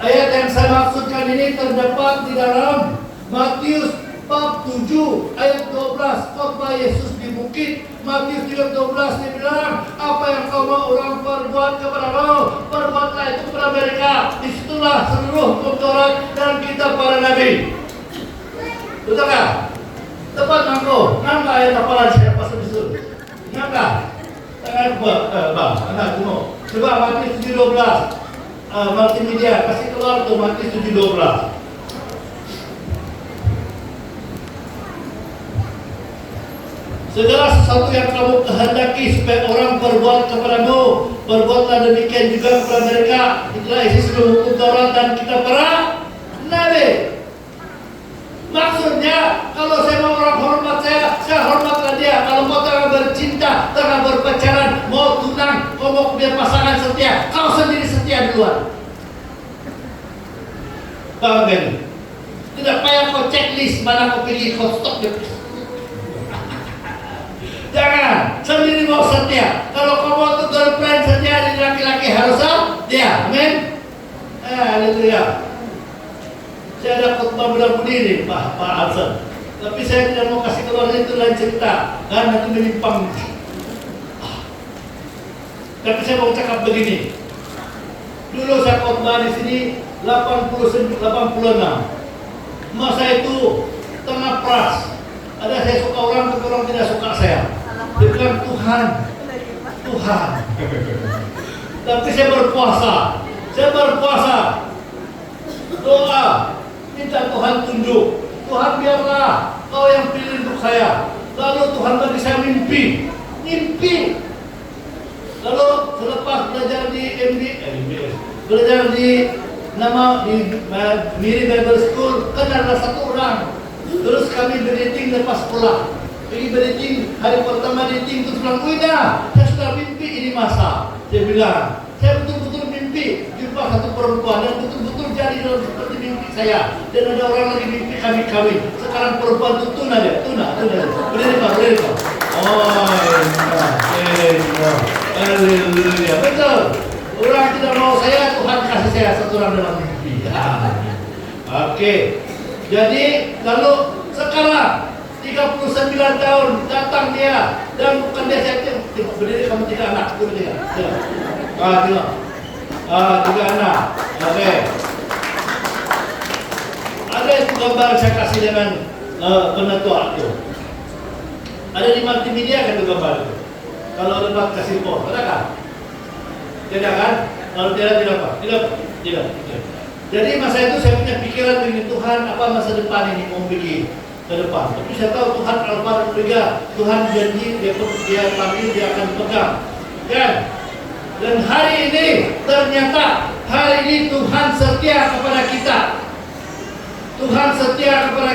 Ayat yang saya maksudkan ini terdapat di dalam Matius bab 7 ayat 12, khotbah Yesus di bukit. Matius 12 dia bilang, apa yang kau mau orang perbuat kepada kau, perbuatlah itu kepada mereka. Disitulah seluruh hukum Taurat dan kitab para nabi. Betul kan? Tepat nangko, nangka ayat apa lagi saya pasal disuruh. Nangka, tangan bang, anak tunggu. Coba Matius 7:12. Multimedia, kasih keluar tuh Matius 7:12. Segala sesuatu yang kamu kehendaki supaya orang perbuat kepadamu, perbuatlah demikian juga kepada mereka. Itulah isi seluruh hukum Taurat dan kitab para nabi. Maksudnya, kalau saya mau orang hormat saya hormatlah dia. Kalau kau tengah bercinta, tengah berpacaran, mau tunang, kau mau biar pasangan setia, kau sendiri setia duluan. Paham kan? Tidak payah kau checklist mana kau pilih, kau stop dia. Jangan, sendiri mau setia. Kalau kau mau tuh girlfriend setia, jadi laki-laki harus dia. Amin. Haleluya. Saya ada khotbah muda-mudi nih, Pak Hasan. Tapi saya tidak mau kasih keluar itu lain cerita, karena nanti menyimpang. Tapi saya mau cakap begini. Dulu saya khotbah di sini 86. Masa itu tengah pras. Ada saya suka orang, tapi orang tidak suka saya. Dia bilang Tuhan. Tapi saya berpuasa. Doa, minta Tuhan tunjuk. Tuhan biarlah Kau yang pilih untuk saya. Lalu Tuhan bagi saya mimpi. Lalu selepas belajar di MBS, belajar di Miri Bible School, kan ada satu orang. Terus kami berdating lepas sekolah. Pergi berdating, hari pertama dating terus bilang, "Udah, saya sudah mimpi ini masa." Dia bilang, "Saya betul-betul mimpi jumpa satu perempuan dan betul-betul jadi dalam seperti mimpi saya. Dan ada orang lagi mimpi kami kawin. Sekarang perempuan itu tuna. Boleh Pak. Haleluya. Betul. Orang tidak mau saya, Tuhan kasih saya satu orang dalam mimpi. Oke. Jadi kalau sekarang 39 tahun datang dia dan bukan dia saya tengok berdiri kamu 3 anak. Tengok. 3 anak. Oke. Ada itu gambar saya kasih dengan penatua itu. Ada di multimedia kan itu gambar itu. Kalau lebat kasih post, ada kan? Tidak kan? Kalau tidak. Jadi masa itu saya punya pikiran begini, Tuhan apa masa depan ini mau bikin ke depan. Tapi saya tahu Tuhan Alfa dan Omega. Tuhan janji dia panggil dia akan pegang. Kan? Dan hari ini ternyata Tuhan setia kepada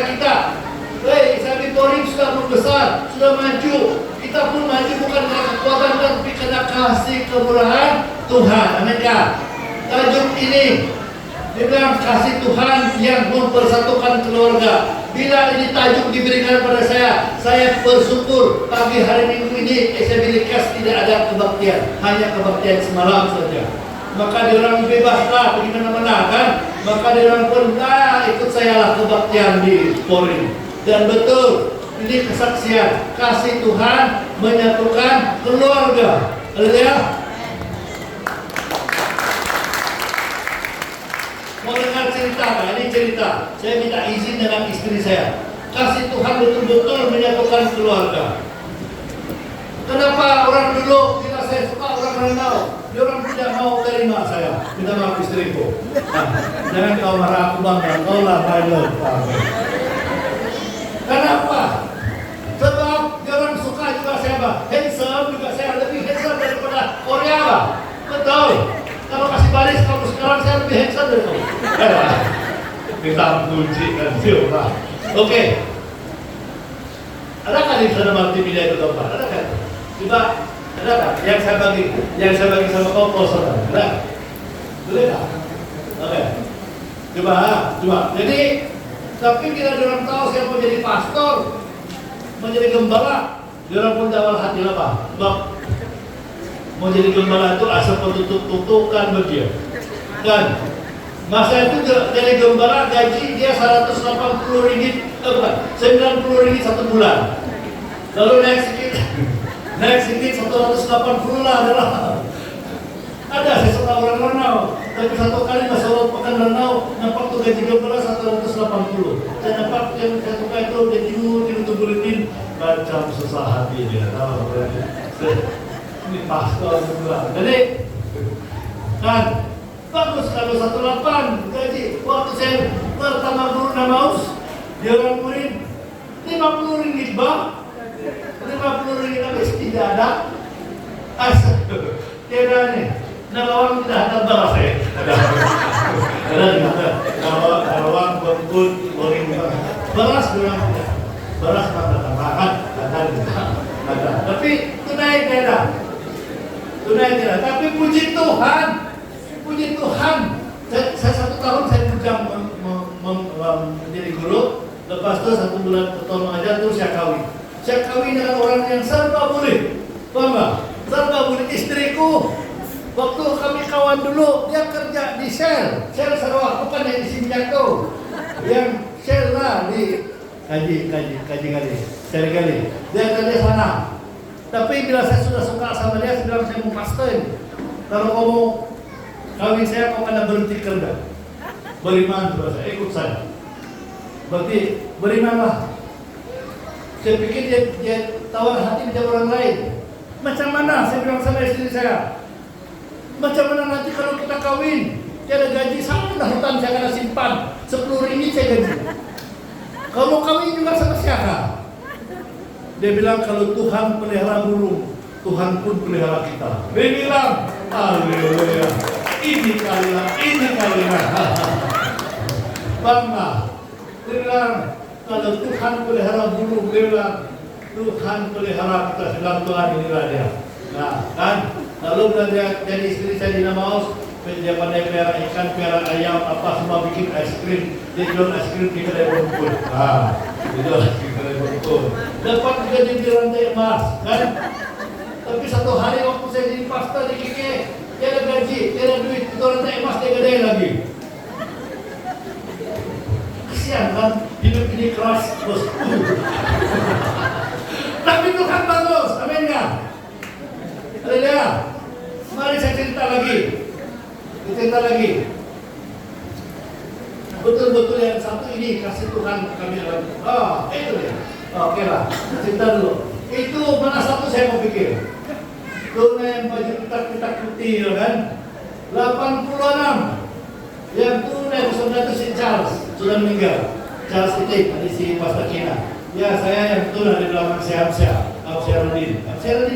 kita. Sabi Torim sudah membesar, sudah maju. Kita pun maju bukan karena kekuatan tapi karena kasih kemurahan Tuhan. Amin kan? Tajuk ini dia bilang kasih Tuhan yang mempersatukan keluarga. Bila ini tajuk diberikan pada saya bersyukur pagi hari Minggu ini SMBLKS tidak ada kebaktian, hanya kebaktian semalam saja. Maka diorang bebaslah pergi mana-mana kan. Maka diorang pun ikut saya lah kebaktian di Polri. Dan betul ini kesaksian kasih Tuhan menyatukan keluarga. Haleluya. Mau dengar cerita kan? Ini cerita. Saya minta izin dengan istri saya. Kasih Tuhan betul-betul menyatukan keluarga. Kenapa orang dulu bila saya suka orang Renau, dia orang tidak mau terima saya. Minta maaf istriku. Jangan kau marah aku bang, kau lah my love. Kenapa? Sebab dia orang suka juga saya bang. Handsome juga saya lebih handsome daripada Korea bang. Betul. Kalau kasih baris kamu sekarang saya lebih handsome dari kamu. Kita puji dan siapa? Oke. Adakah di sana multimedia itu gambar? Adakah? Coba, adakah? Yang saya bagi sama kau poster. Ada? Boleh tak? Oke. Coba. Jadi, tapi bila orang tahu saya mau jadi pastor, mau jadi gembala, orang pun awal hati apa? Sebab mau jadi gembala itu asal tutup-tutukan begitu. Dan masa itu jadi gembala gaji dia 180 ringgit, bukan, 90 ringgit 1 bulan. Lalu naik sedikit 180 lah adalah. Ada saya suka orang Renau, tapi satu kali masa orang pekan Renau nampak tuh gaji gembala 180. Saya nampak yang saya suka itu dia tidur buletin macam susah hati dia tahu berarti. Ini pastor juga. Jadi kan bagus kalau 18 gaji. Waktu saya pertama guru Namaus, dia orang murid 50 ringgit bang. 50 ringgit habis tidak ada. Tiada nih. Nah orang tidak ada balas saya. Ada. Kalau orang berpun boring balas bilang balas makan ada. Tapi tunai tidak. Tapi puji Tuhan. Saya 1 tahun saya bujang menjadi guru. Lepas itu 1 bulan tahun mengajar terus saya kawin. Saya kawin dengan orang yang serba boleh. Paham tak? Serba boleh. Istriku waktu kami kawan dulu dia kerja di Shell Sarawak, bukan yang di Sinjako. Yang Shell lah di kaji Shell dia kerja sana. Tapi bila saya sudah suka sama dia, saya bilang saya mau pastorin. Kalau kamu kawin saya, kau akan berhenti kerja. Beriman kepada saya, ikut saya. Berarti berimanlah. Saya pikir dia tawar hati dengan orang lain. Macam mana? Saya bilang sama istri saya. Macam mana nanti kalau kita kawin? Tiada gaji, sama dah hutang saya akan simpan 10 ringgit saya gaji. Kalau mau kawin juga sama siapa? Dia bilang kalau Tuhan pelihara burung, Tuhan pun pelihara kita. Dia bilang, haleluya. Ini kalilah. Bangga. Dia bilang, kalau Tuhan pelihara burung, dia bilang, Tuhan pelihara kita. Bilang Tuhan inilah dia. Nah, kan? Lalu bila dia jadi istri saya di Namaus, dia pandai pelihara ikan, pelihara ayam, apa semua bikin es krim. Dia jual es krim di kedai rumput. Dia jual es krim di kedai rumput. Dapat gaji di rantai emas, kan? Tapi satu hari waktu saya jadi pastor di KK, dia ada gaji, dia ada duit, itu rantai emas dia gadai lagi. Kesian kan? Hidup ini keras, bos. Tapi Tuhan bagus, amin kan? Haleluya. Mari saya cerita lagi. Betul-betul yang satu ini kasih Tuhan kami lagi. Itu dia. Oke lah. Cerita dulu. Itu mana satu saya mau pikir. Tuh yang baju pitak-pitak putih, kan? 86. Yang tunai bersama itu si Charles sudah meninggal. Charles Itik, tadi si Pastor Kina. Ya saya yang tunai di belakang siap-siap. Absyaradin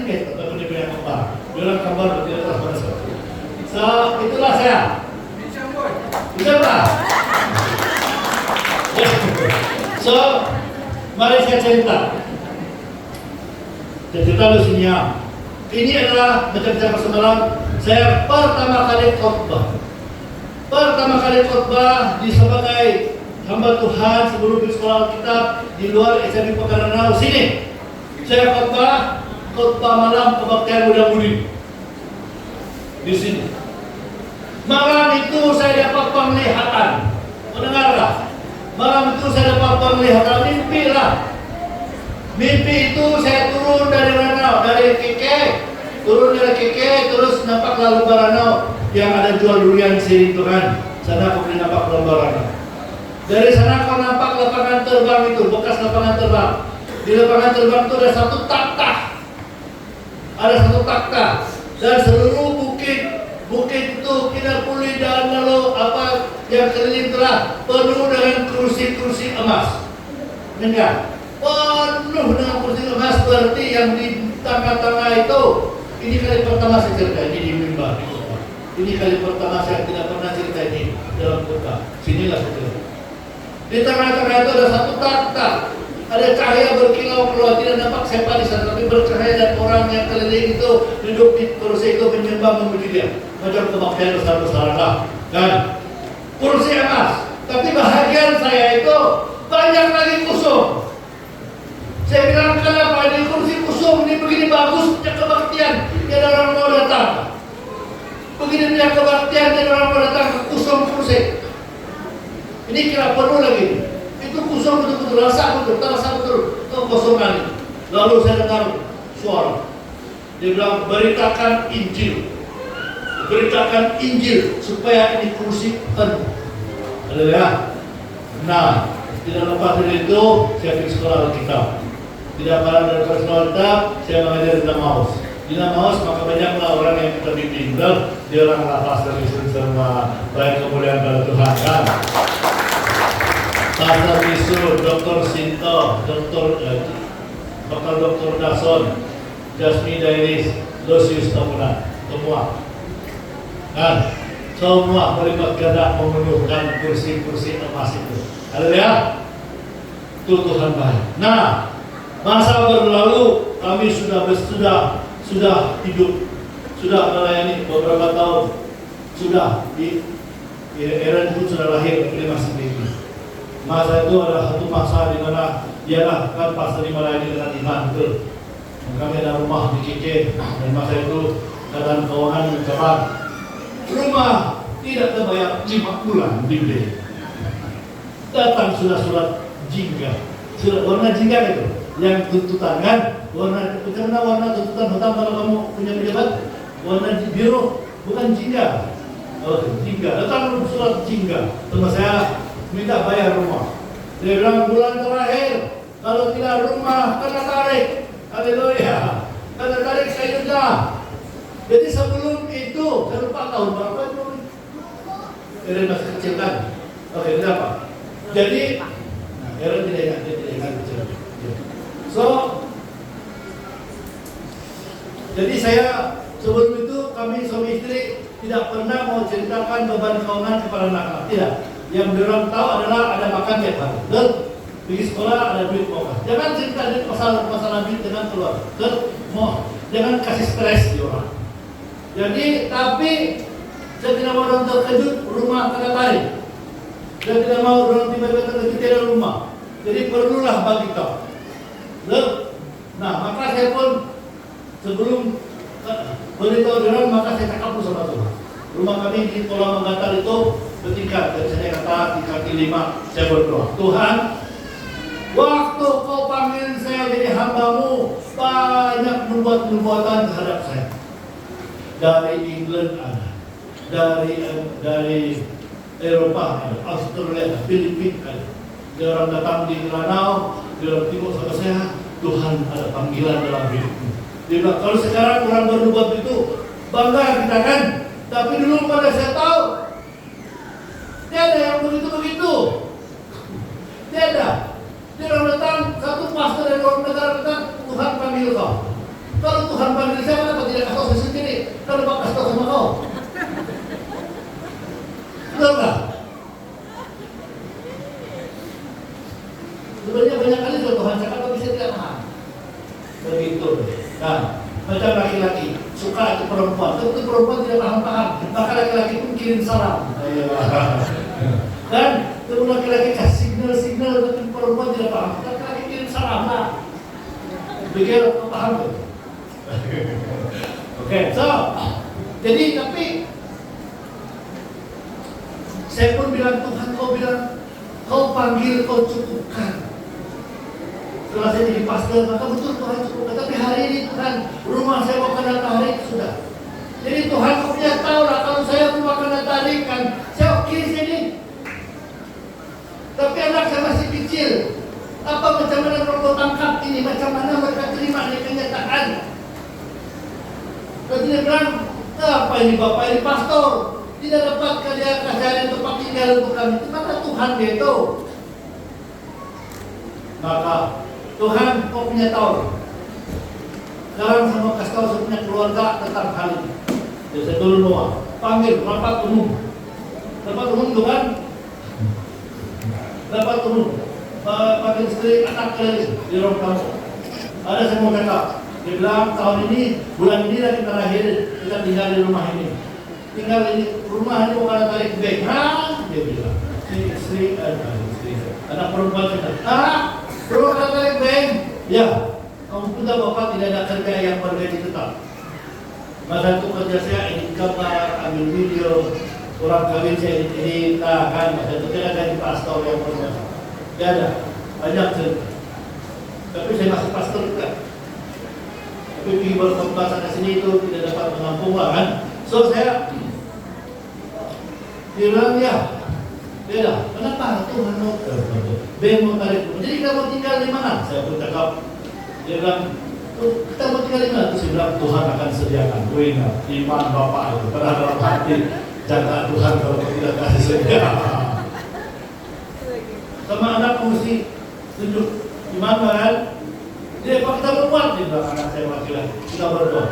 kayak atau dia punya kabar. Bilang kabar tidak terus pada saya. So itulah saya. Bisa pak? So mari saya cerita. Cerita lusinya. Ini adalah macam-macam semalam. Saya pertama kali khotbah di sebagai hamba Tuhan sebelum di sekolah kitab di luar SMI Pekaranau sini. Saya khotbah malam kebaktian muda-mudi di sini. Malam itu saya dapat penglihatan. Mendengarlah. Malam itu saya dapat penglihatan mimpi lah. Mimpi itu saya turun dari Ranau, dari KK, terus nampak lalu Baranau yang ada jual durian sini itu kan. Sana aku boleh nampak Baranau. Dari sana kau nampak lapangan terbang itu, bekas lapangan terbang. Di lapangan terbang itu ada satu takhta, dan seluruh bukit itu Kinarpuli dan lalu apa yang keliling telah penuh dengan kursi-kursi emas. Dengar, penuh dengan kursi emas berarti yang di tengah-tengah itu. Ini kali pertama saya cerita ini di mimbar di kota. Ini kali pertama saya tidak pernah cerita ini dalam kota. Sinilah saya cerita. Di tengah-tengah itu ada satu takhta. Ada cahaya berkilau keluar, tidak nampak siapa di sana, tapi bercahaya dan orang yang keliling itu duduk di kursi itu menyembah memuji dia. Macam kebaktian besar-besaran kan? Kursi emas. Tapi bahagian saya itu banyak lagi kusum. Saya bilang kenapa di kursi kusum ini begini bagusnya kebaktian, tiada orang mau datang. Begini punya kebaktian, tiada orang mau datang ke kusum kursi. Ini kira perlu lagi. Itu kusum betul-betul, terasa betul, kekosongan. Lalu saya dengar suara. Dia bilang beritakan Injil supaya ini kursi penuh. Haleluya. Nah, tidak lepas dari itu saya pergi sekolah Alkitab. Tidak kalah dari sekolah Alkitab, saya mengajar di Namaus. Di Namaus maka banyaklah orang yang kita bimbing. Dia orang lapas dari semua baik kemuliaan pada Tuhan kan. Pastor Bisu, Dr. Sinto, Dr. Dason, Jasmine Dairis, Losius Tamunan, semua kan, semua berlipat ganda memenuhkan kursi-kursi emas itu. Haleluya. Itu Tuhan baik. Nah, masa berlalu kami sudah hidup, sudah melayani beberapa tahun, sudah di Aaron pun sudah lahir, tapi masih baby. Masa itu adalah satu masa di mana ialah kan pastor melayani dengan iman betul. Kami ada rumah di KK dan masa itu keadaan keuangan mencapai rumah tidak terbayar 5 bulan dibeli. Datang sudah surat jingga, surat warna jingga itu yang tuntutan kan, warna tuntutan hutang kalau kamu punya pejabat, warna biru bukan jingga. Oh, jingga. Datang surat jingga. Terus saya minta bayar rumah. Dia bilang bulan terakhir kalau tidak rumah kena tarik. Haleluya. Kena tarik kayunya. Jadi sebelum itu saya lupa tahun berapa itu. Eren masih kecil kan. Oke, berapa? Jadi Eren tidak ingat kecil. So, jadi saya sebelum itu kami suami istri tidak pernah mau ceritakan beban keuangan kepada anak-anak. Tidak. Yang diorang tahu adalah ada makan tiap hari. Dan pergi sekolah ada duit mau. Jangan cerita masalah duit dengan keluarga. Dan mau jangan kasih stres di orang. Jadi tapi saya tidak mau orang terkejut rumah kena tarik. Saya tidak mau orang tiba-tiba terkejut dari rumah. Jadi perlulah bagi kau. Nah maka saya pun sebelum beritahu orang maka saya cakap sama Tuhan. Rumah kami di Kolam Menggantar itu bertingkat. Dan saya kata di kaki 5 saya berdoa. Tuhan, waktu kau panggil saya jadi hamba-Mu, banyak membuat perbuatan terhadap saya. Dari England ada, dari Eropa ada, Australia ada, Filipina ada. Dia orang datang di Lanao, dia orang tengok sama saya, Tuhan ada panggilan dalam hidupmu. Dia bilang, kalau sekarang orang baru buat itu, bangga kita kan? Tapi dulu pada saya tahu, tiada yang begitu-begitu. Tiada. Dia orang datang, satu pastor dari luar negara datang, Tuhan panggil kau. Kalau Tuhan panggil saya, kenapa tidak kasih saya sendiri? Kalau Pak kasih sama kau. Betul tak? Sebenarnya banyak kali Tuhan cakap, tapi saya tidak paham. Begitu. Nah, macam laki-laki suka itu perempuan, tapi perempuan tidak paham-paham. Maka laki-laki pun kirim salam. Dan itu laki-laki kasih signal, tapi perempuan tidak paham. Laki-laki kirim salam lah. Begitu paham tu. Oke, so jadi tapi saya pun bilang Tuhan, kau bilang kau panggil, kau cukupkan. Setelah saya jadi pastor, maka betul Tuhan cukupkan. Tapi hari ini Tuhan, rumah saya mau kena tarik sudah. Jadi Tuhan kau punya tahu lah kalau saya rumah kena tarik kan, saya oke sini. Tapi anak saya masih kecil. Apa macam mana kalau tangkap ini, macam mana mereka terima ini kenyataan? Dan dia bilang, apa ini Bapak ini pastor? Tidak dapat kalian tempat tinggal untuk kami. Itu kata Tuhan dia itu. Maka Tuhan kau punya tahu. Sekarang saya mau kasih tahu saya punya keluarga tentang hal ini. Jadi saya turun doa, panggil rapat umum. Rapat umum itu kan? Rapat umum. Panggil istri anak kalian di ruang tamu. Ada saya mau cakap. Dia bilang tahun ini, bulan ini lah kita lahir, kita tinggal di rumah ini. Tinggal di rumah ini bukan tarik bank. Dia bilang. Istri anak perempuan kita. Rumah tarik bank. Ya, kamu punya bapak tidak ada kerja yang bergaji tetap. Masa itu kerja saya edit gambar, ambil video, orang kawin saya edit, kan. Masa itu tidak gaji pastor yang bergaji. Tidak ada, banyak cerita. Tapi saya masih pastor juga. Tapi pergi berkhotbah sana sini itu tidak dapat menampung lah kan. So saya bilang ya, beda. Kenapa Tuhan mau tarik? Jadi kamu tinggal di mana? Saya pun cakap. Dia bilang, kita mau tinggal di mana? Terus dia bilang Tuhan akan sediakan. Gue ingat iman Bapak itu pernah dalam hati jaga Tuhan kalau tidak kasih sedia. Sama anak mesti tunjuk iman kan? Dia apa kita berbuat di belakang anak saya laki-laki. Kita berdoa.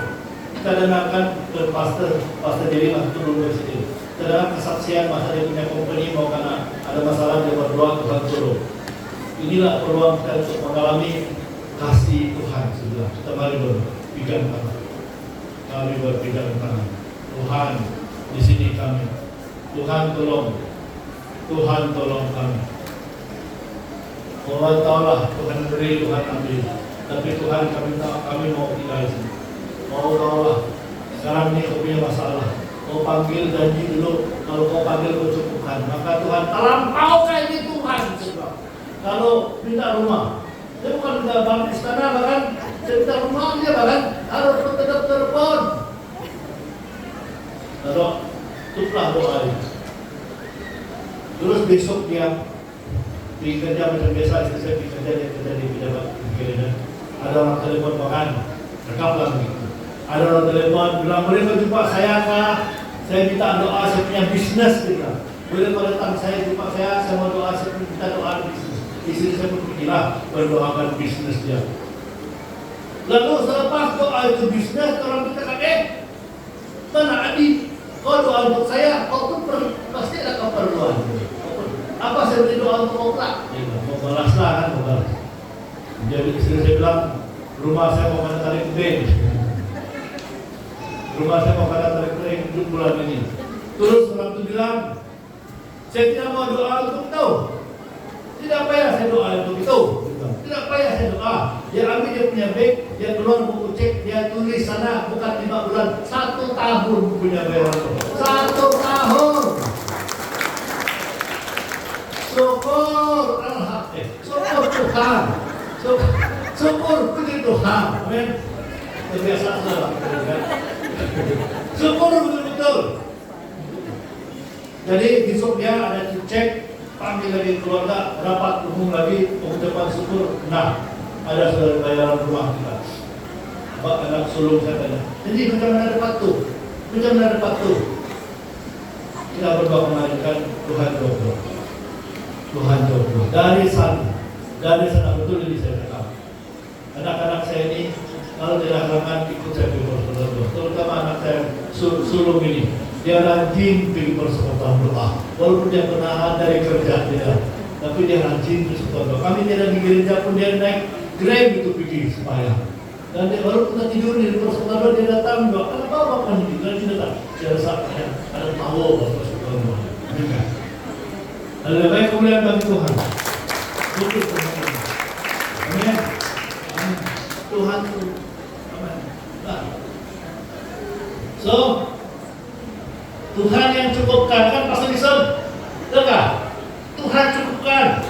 Kita dengarkan ke pastor diri masih turun dari sini. Kita dengar kesaksian masa dia punya company mau karena ada masalah dia berdoa Tuhan turun. Inilah peluang kita untuk mengalami kasih Tuhan sebelah. Kita mari berpegang tangan. Kami berpegang tangan. Tuhan di sini kami. Tuhan tolong. Tuhan tolong kami. Allah tahulah Tuhan beri, Tuhan ambil. Tapi Tuhan kami mau tinggal di sini. Mau tahulah. Sekarang ini kau punya masalah. Kau panggil janji dulu. Kalau kau panggil kau cukupkan. Maka Tuhan terlampaukan ini Tuhan. Kalau minta rumah, dia bukan minta bangun istana bahkan. Saya minta rumah dia bahkan harus bertedap telepon. Lalu tutuplah doa itu. Terus besok dia pergi kerja macam biasa, istri saya pergi kerja, dia kerja di pejabat kemudian ada orang telepon makan, rekamlah begitu. Ada orang telepon bilang, boleh kau jumpa saya kah? Saya minta doa, saya punya bisnes kita. Boleh kau datang saya jumpa saya mau doa, saya minta doa bisnes. Istri saya pun pergilah berdoakan bisnes dia. Lalu selepas doa itu bisnes, orang berkata, mana Adi? Kau doa untuk saya, kau tu pasti ada keperluan. Apa saya beri doa untuk kau pula? Mau balaslah kan, mau balas. Jadi istri saya bilang, rumah saya mau kena tarik bank. Rumah saya mau kena tarik bank untuk bulan ini. Terus orang itu bilang, saya tidak mau doa untuk itu. Tidak payah saya doa untuk itu. Tidak payah saya doa. Dia ambil dia punya bank, dia keluar buku cek, dia tulis sana bukan 5 bulan, 1 tahun punya bayar itu. 1 tahun. Syukur syukur Tuhan. Syukur puji Tuhan. Amin. Kebiasaan salah. Syukur betul-betul. Jadi besok dia ada cek, panggil lagi keluarga, rapat umum lagi, pengucapan syukur. Nah, ada sudah bayaran rumah kita. Anak sulung saya tanya. Jadi macam mana dapat tuh? Macam mana dapat tuh? Kita berdoa mengajukan Tuhan jodoh. Tuhan jodoh. Dari sana betul ini saya rekam. Anak-anak saya ini kalau tidak halangan ikut saya berdoa. Terutama anak saya sulung ini. Dia rajin pergi persekutuan doa. Walaupun dia penahan dari kerja dia, tapi dia rajin persekutuan doa. Kami tidak di gereja pun dia naik Grab itu pergi sembahyang. Dan dia walaupun kita tidur di persekutuan doa dia datang doa. Kenapa bapak ini? Dia datang. Dia rasa ada tahu persekutuan doa. Amin. Lebih baik kemuliaan bagi Tuhan. Betul Tuhan. Amin. Tuhan itu. Amin. Nah. So, Tuhan yang cukupkan, kan Pastor Lison? Betul. Tuhan cukupkan.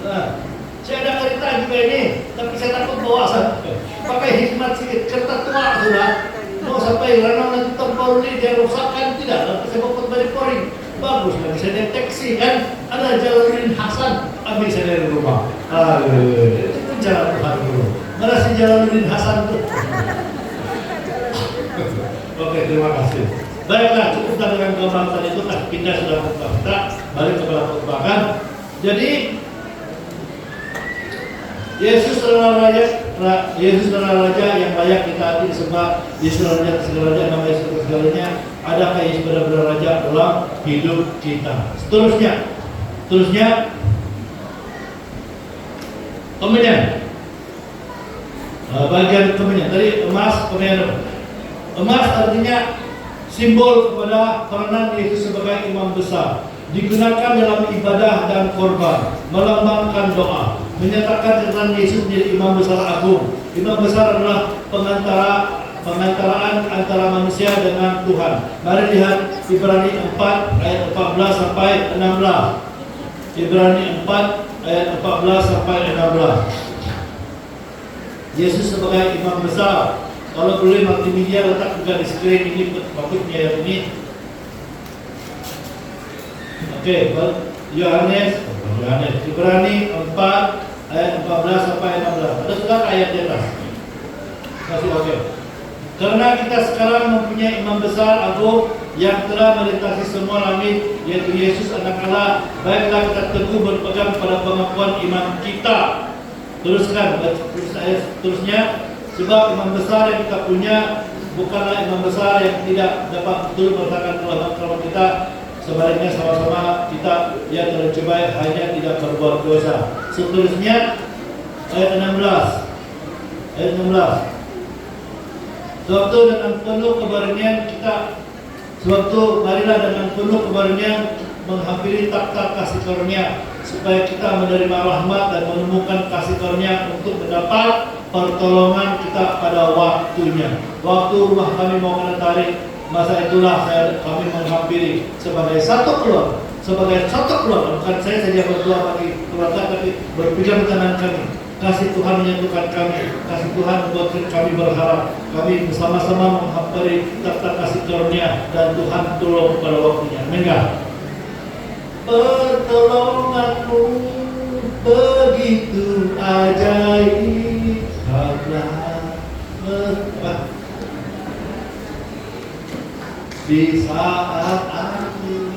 Nah, saya ada cerita juga ini, tapi saya takut bawa pakai hikmat sedikit, kertas tua sudah. Mau sampai ranau nanti tempur ini dia rusakkan tidak, tapi saya bawa kembali pouring. Bagus, lagi saya deteksi kan ada Jalaluddin Hasan, ambil saya dari rumah. Itu jalan Tuhan dulu. Mana si Jalaluddin Hasan itu? Oke, terima kasih. Baiklah, cukuplah dengan gambaran tadi itu, pindah sudah kita balik kepada khotbah. Jadi Yesus adalah raja yang layak ditaati disembah. Yesus adalah raja, nama Yesus segalanya. Adakah Yesus benar-benar raja dalam hidup kita? Terusnya kemenyan. Bagian kemenyan tadi emas, kemenyan. Emas artinya simbol kepada peranan Yesus sebagai imam besar, digunakan dalam ibadah dan korban, melambangkan doa, menyatakan peranan Yesus menjadi imam besar agung. Imam besar adalah pengantaraan antara manusia dengan Tuhan. Mari lihat Ibrani 4 ayat 14 sampai 16. Ibrani 4 ayat 14 sampai 16. Yesus sebagai imam besar. Kalau boleh multimedia letak juga di screen ini maksudnya yang ini. Oke, Yohanes Ibrani 4 ayat 14 sampai 16. Ada juga ayat di atas. Masih oke. Karena kita sekarang mempunyai imam besar agung yang telah melintasi semua langit, yaitu Yesus anak Allah, baiklah kita teguh berpegang pada pengakuan iman kita. Terusnya, sebab imam besar yang kita punya bukanlah imam besar yang tidak dapat betul merasakan kelemahan kita. Sebaliknya sama-sama kita yang terjebak hanya tidak berbuat dosa. Seterusnya ayat 16. Sewaktu dengan penuh kebaranian marilah dengan penuh kebaranian menghampiri takhta kasih karunia, supaya kita menerima rahmat dan menemukan kasih karunia untuk mendapat pertolongan kita pada waktunya. Waktu rumah kami mau kena tarik, masa itulah kami menghampiri sebagai satu keluarga. Bukan saya saja berdoa bagi keluarga, tapi berpegang tangan kami. Kasih Tuhan menyatukan kami. Kasih Tuhan membuat kami berharap. Kami bersama-sama menghampiri kitab kasih karunia dan Tuhan tolong pada waktunya. Amin. Pertolonganmu begitu ajaib karena di saat aku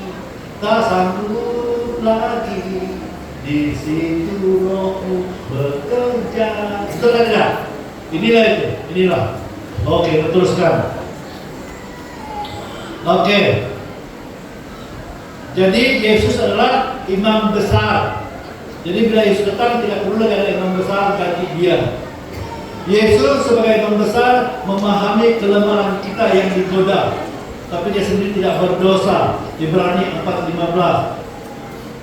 tak sanggup lagi, di situ Rohmu bekerja. Betul tidak? Inilah itu, inilah. Oke, kita teruskan. Oke. Jadi Yesus adalah imam besar. Jadi bila Yesus datang tidak perlu lagi ada imam besar ganti dia. Yesus sebagai imam besar memahami kelemahan kita yang digoda, tapi dia sendiri tidak berdosa. Ibrani 4:15.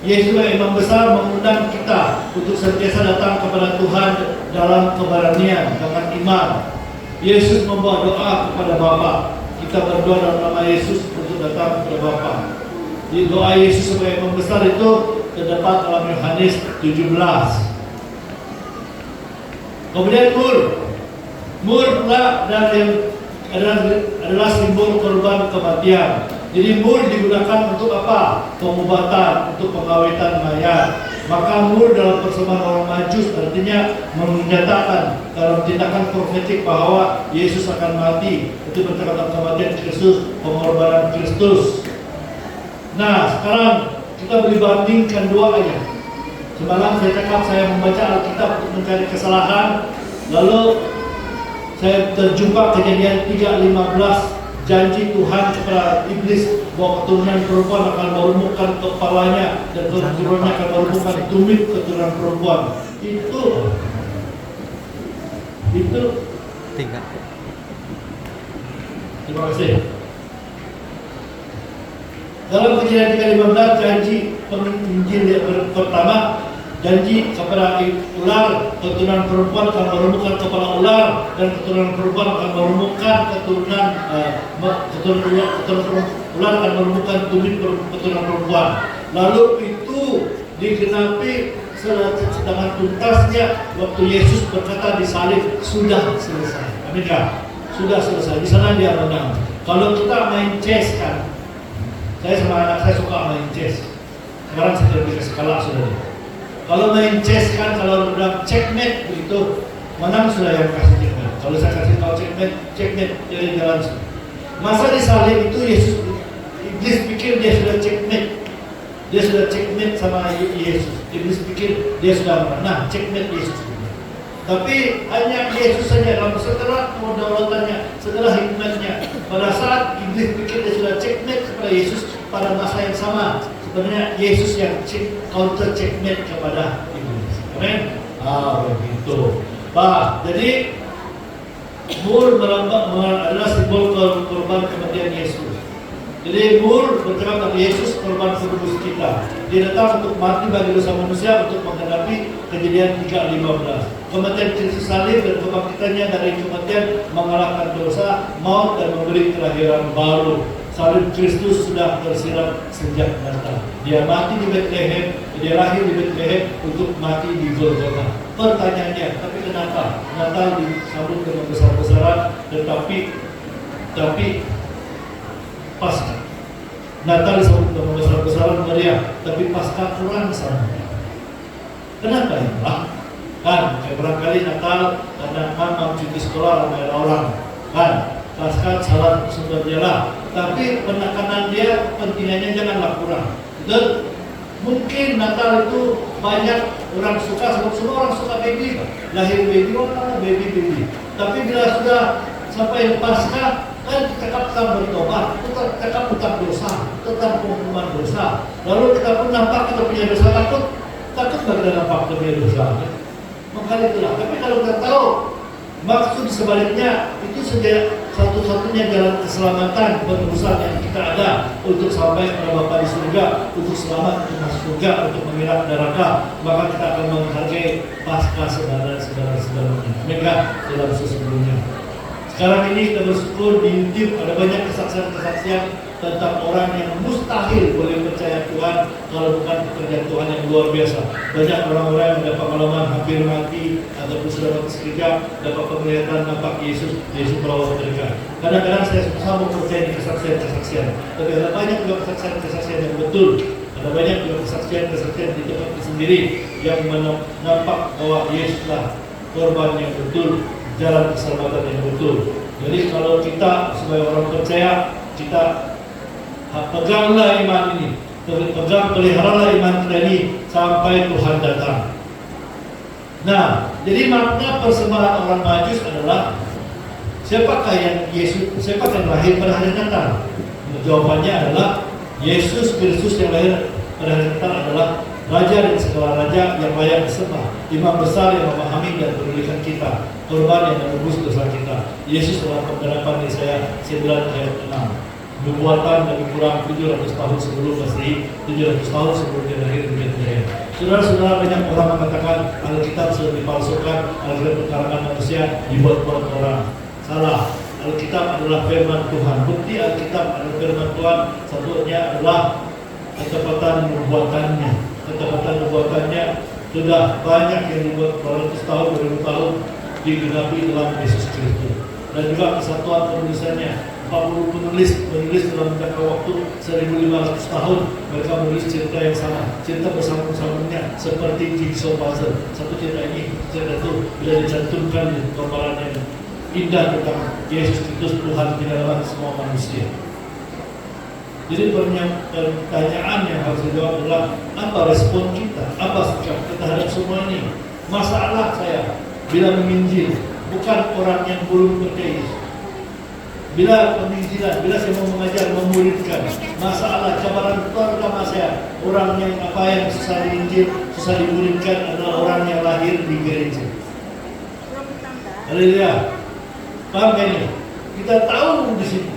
Yesus sebagai imam besar mengundang kita untuk senantiasa datang kepada Tuhan dalam keberanian dengan iman. Yesus membawa doa kepada Bapa. Kita berdoa dalam nama Yesus untuk datang kepada Bapa. Di doa Yesus sebagai imam besar itu terdapat dalam Yohanes 17. Kemudian mur pula adalah simbol korban kematian. Jadi mur digunakan untuk apa? Pengobatan, untuk pengawetan mayat. Maka mur dalam persembahan orang Majus artinya menyatakan dalam tindakan profetik bahwa Yesus akan mati. Itu berkaitan kematian Kristus, pengorbanan Kristus. Nah, sekarang kita boleh bandingkan dua ayat. Semalam saya cakap saya membaca Alkitab untuk mencari kesalahan. Lalu saya terjumpa Kejadian 3:15, janji Tuhan kepada iblis bahwa keturunan perempuan akan merumukkan kepalanya dan keturunannya akan merumukkan tumit keturunan perempuan. Itu tiga. Terima kasih. Dalam Kejadian 3:15 janji penginjil yang pertama, janji kepada ular, keturunan perempuan akan merumukkan kepala ular dan keturunan perempuan akan merumukkan keturunan ular akan merumukkan tumit keturunan perempuan. Lalu itu digenapi dengan tuntasnya waktu Yesus berkata di salib, sudah selesai. Amin kah? Sudah selesai. Di sana dia menang. Kalau kita main chess kan, saya sama anak saya suka main chess. Sekarang saya dikasih kalah sudah. Kalau main chess kan, kalau udah checkmate begitu, menang sudah yang kasih checkmate. Kalau saya kasih tahu checkmate jadi jalan. Masa di salib itu Yesus, iblis pikir dia sudah checkmate. Dia sudah checkmate sama Yesus. Iblis pikir dia sudah menang, checkmate Yesus. Tapi hanya Yesus saja dalam setelah kedaulatannya, setelah hikmatnya. Pada saat iblis pikir dia sudah checkmate kepada Yesus, pada masa yang sama sebenarnya Yesus yang counter checkmate kepada iblis. Amin. Begitu. Jadi mur adalah simbol korban kematian Yesus. Jadi mur bercakap tentang Yesus korban penebus kita. Dia datang untuk mati bagi dosa manusia untuk menghadapi Kejadian 3:15. Kematian Kristus salib dan kebangkitannya dari kematian mengalahkan dosa, maut dan memberi kelahiran baru. Salib Kristus sudah tersirat sejak Natal. Dia mati di Bethlehem, dia lahir di Bethlehem untuk mati di Golgota. Pertanyaannya, tapi kenapa Natal disambut dengan besar-besaran, tapi Paskah Natal disambut dengan besar-besaran meriah, tapi Paskah kurang sama? Kenapa ya? Kan, kayak barangkali Natal karena memang cuti sekolah ramai orang, kan? Paskah salah sebenarnya lah, tapi penekanan dia pentingannya janganlah kurang. Dan mungkin Natal itu banyak orang suka, sebab semua orang suka baby, lahir baby, baby. Tapi bila sudah sampai Paskah, kan cakap tentang bertobat, cakap tentang dosa, tentang penghukuman dosa. Lalu kita pun nampak kita punya dosa, takut bagi nampak kita punya dosa. Makanya itulah. Tapi kalau kita tahu maksud sebaliknya, itu saja satu-satunya jalan keselamatan penebusan yang kita ada untuk sampai kepada Bapa di surga, untuk selamat, untuk masuk surga, untuk mengira neraka. Maka kita akan menghargai Paskah saudara-saudara-saudaranya. Mereka dalam sesungguhnya. Sekarang ini kita bersyukur di YouTube ada banyak kesaksian-kesaksian tentang orang yang mustahil boleh percaya Tuhan kalau bukan pekerjaan Tuhan yang luar biasa. Banyak orang-orang yang ada pengalaman hampir mati ataupun sudah mati sekejap, dapat penglihatan nampak Yesus merawat mereka. Kadang-kadang saya susah mempercayai di kesaksian-kesaksian, tapi ada banyak juga kesaksian-kesaksian yang betul. Ada banyak juga kesaksian-kesaksian di tempat sendiri yang nampak bahwa Yesuslah korban yang betul, jalan keselamatan yang betul. Jadi kalau kita sebagai orang percaya, kita peganglah iman ini, peliharalah iman kita ini sampai Tuhan datang. Nah, jadi makna persembahan orang Majus adalah siapakah yang lahir pada hari Natal? Jawabannya adalah Yesus Kristus yang lahir pada hari Natal adalah Raja dan segala raja yang layak disembah, Imam besar yang memahami dan menulikan kita, korban yang menebus dosa kita. Yesus dalam penggarapan Yesaya 9 ayat 6. Nubuatan lebih kurang 700 tahun sebelum Masehi, 700 tahun sebelum dia lahir di Bethlehem. Saudara-saudara, banyak orang mengatakan Alkitab sudah dipalsukan, Alkitab karangan manusia dibuat-buat orang. Salah. Alkitab adalah firman Tuhan. Bukti Alkitab adalah firman Tuhan satunya adalah ketepatan nubuatannya. Ketepatan nubuatannya sudah banyak yang dibuat 200 tahun, 2000 tahun digenapi dalam Yesus Kristus. Dan juga kesatuan penulisannya. 40 penulis dalam jangka waktu 1500 tahun mereka menulis cerita yang sama, cerita bersama-samanya seperti jigsaw puzzle. Satu cerita ini, cerita itu bila dicantumkan di gambaran yang indah tentang Yesus Kristus Tuhan di dalam semua manusia. Jadi pertanyaan yang harus dijawab adalah apa respon kita, apa sikap kita terhadap semua ini. Masalah saya bila menginjil bukan orang yang belum percaya Yesus. Bila penginjilan, bila saya mau mengajar, memuridkan, masalah cabaran pertama saya, orang yang susah diinjil, susah dimuridkan adalah orang yang lahir di gereja. Haleluya. Paham ini? Kita tahu di sini.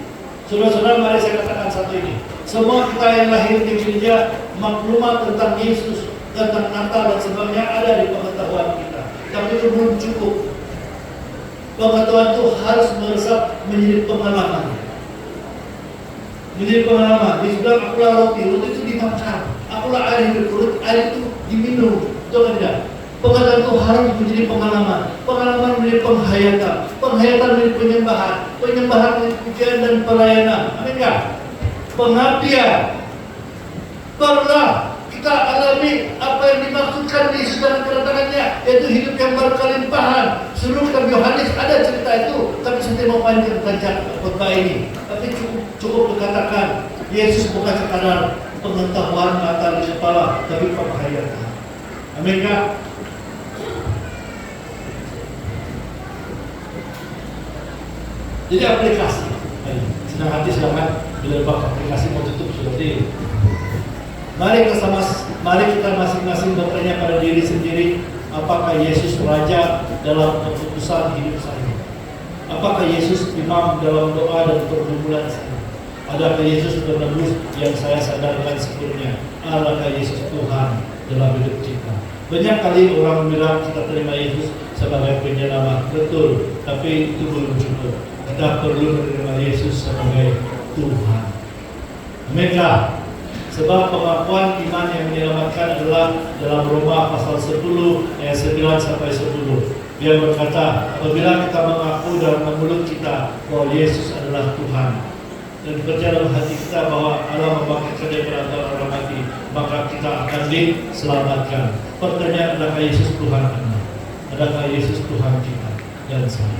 Saudara-saudara, mari saya katakan satu ini. Semua kita yang lahir di gereja, maklumat tentang Yesus, tentang Natal dan sebagainya ada di pengetahuan kita. Tapi itu belum cukup. Pengetahuan itu harus meresap menjadi pengalaman. Menjadi pengalaman. Dia bilang akulah roti itu dimakan. Akulah air hidup, air itu diminum. Betul kan tidak? Pengetahuan itu harus menjadi pengalaman. Pengalaman menjadi penghayatan. Penghayatan menjadi penyembahan. Penyembahan menjadi pujian dan pelayanan. Amin kan? Pengabdian. Pernah kita alami apa yang dimaksudkan di saudara kedatangannya, yaitu hidup yang berkelimpahan. Seluruh kitab Yohanes ada cerita itu, tapi saya mau panjang khotbah ini. Tapi cukup dikatakan Yesus bukan sekadar pengetahuan mata di kepala, tapi penghayatan. Amin kah? Jadi aplikasi. Senang hati silakan bila aplikasi mau tutup seperti ini. Mari kita masing-masing bertanya pada diri sendiri, apakah Yesus Raja dalam keputusan hidup saya? Apakah Yesus imam dalam doa dan pergumulan saya? Adakah Yesus penebus yang saya sadarkan sebelumnya? Adakah Yesus Tuhan dalam hidup kita? Banyak kali orang bilang kita terima Yesus sebagai penyelamat, betul, tapi itu belum cukup. Kita perlu menerima Yesus sebagai Tuhan. Amin. Sebab pengakuan iman yang menyelamatkan adalah dalam Roma pasal 10 ayat 9 sampai 10. Dia berkata, apabila kita mengaku dalam mulut kita bahwa Yesus adalah Tuhan dan percaya dalam hati kita bahwa Allah membangkitkan daripada antara orang mati, maka kita akan diselamatkan. Pertanyaan, adakah Yesus Tuhan Anda? Adakah Yesus Tuhan kita dan saya?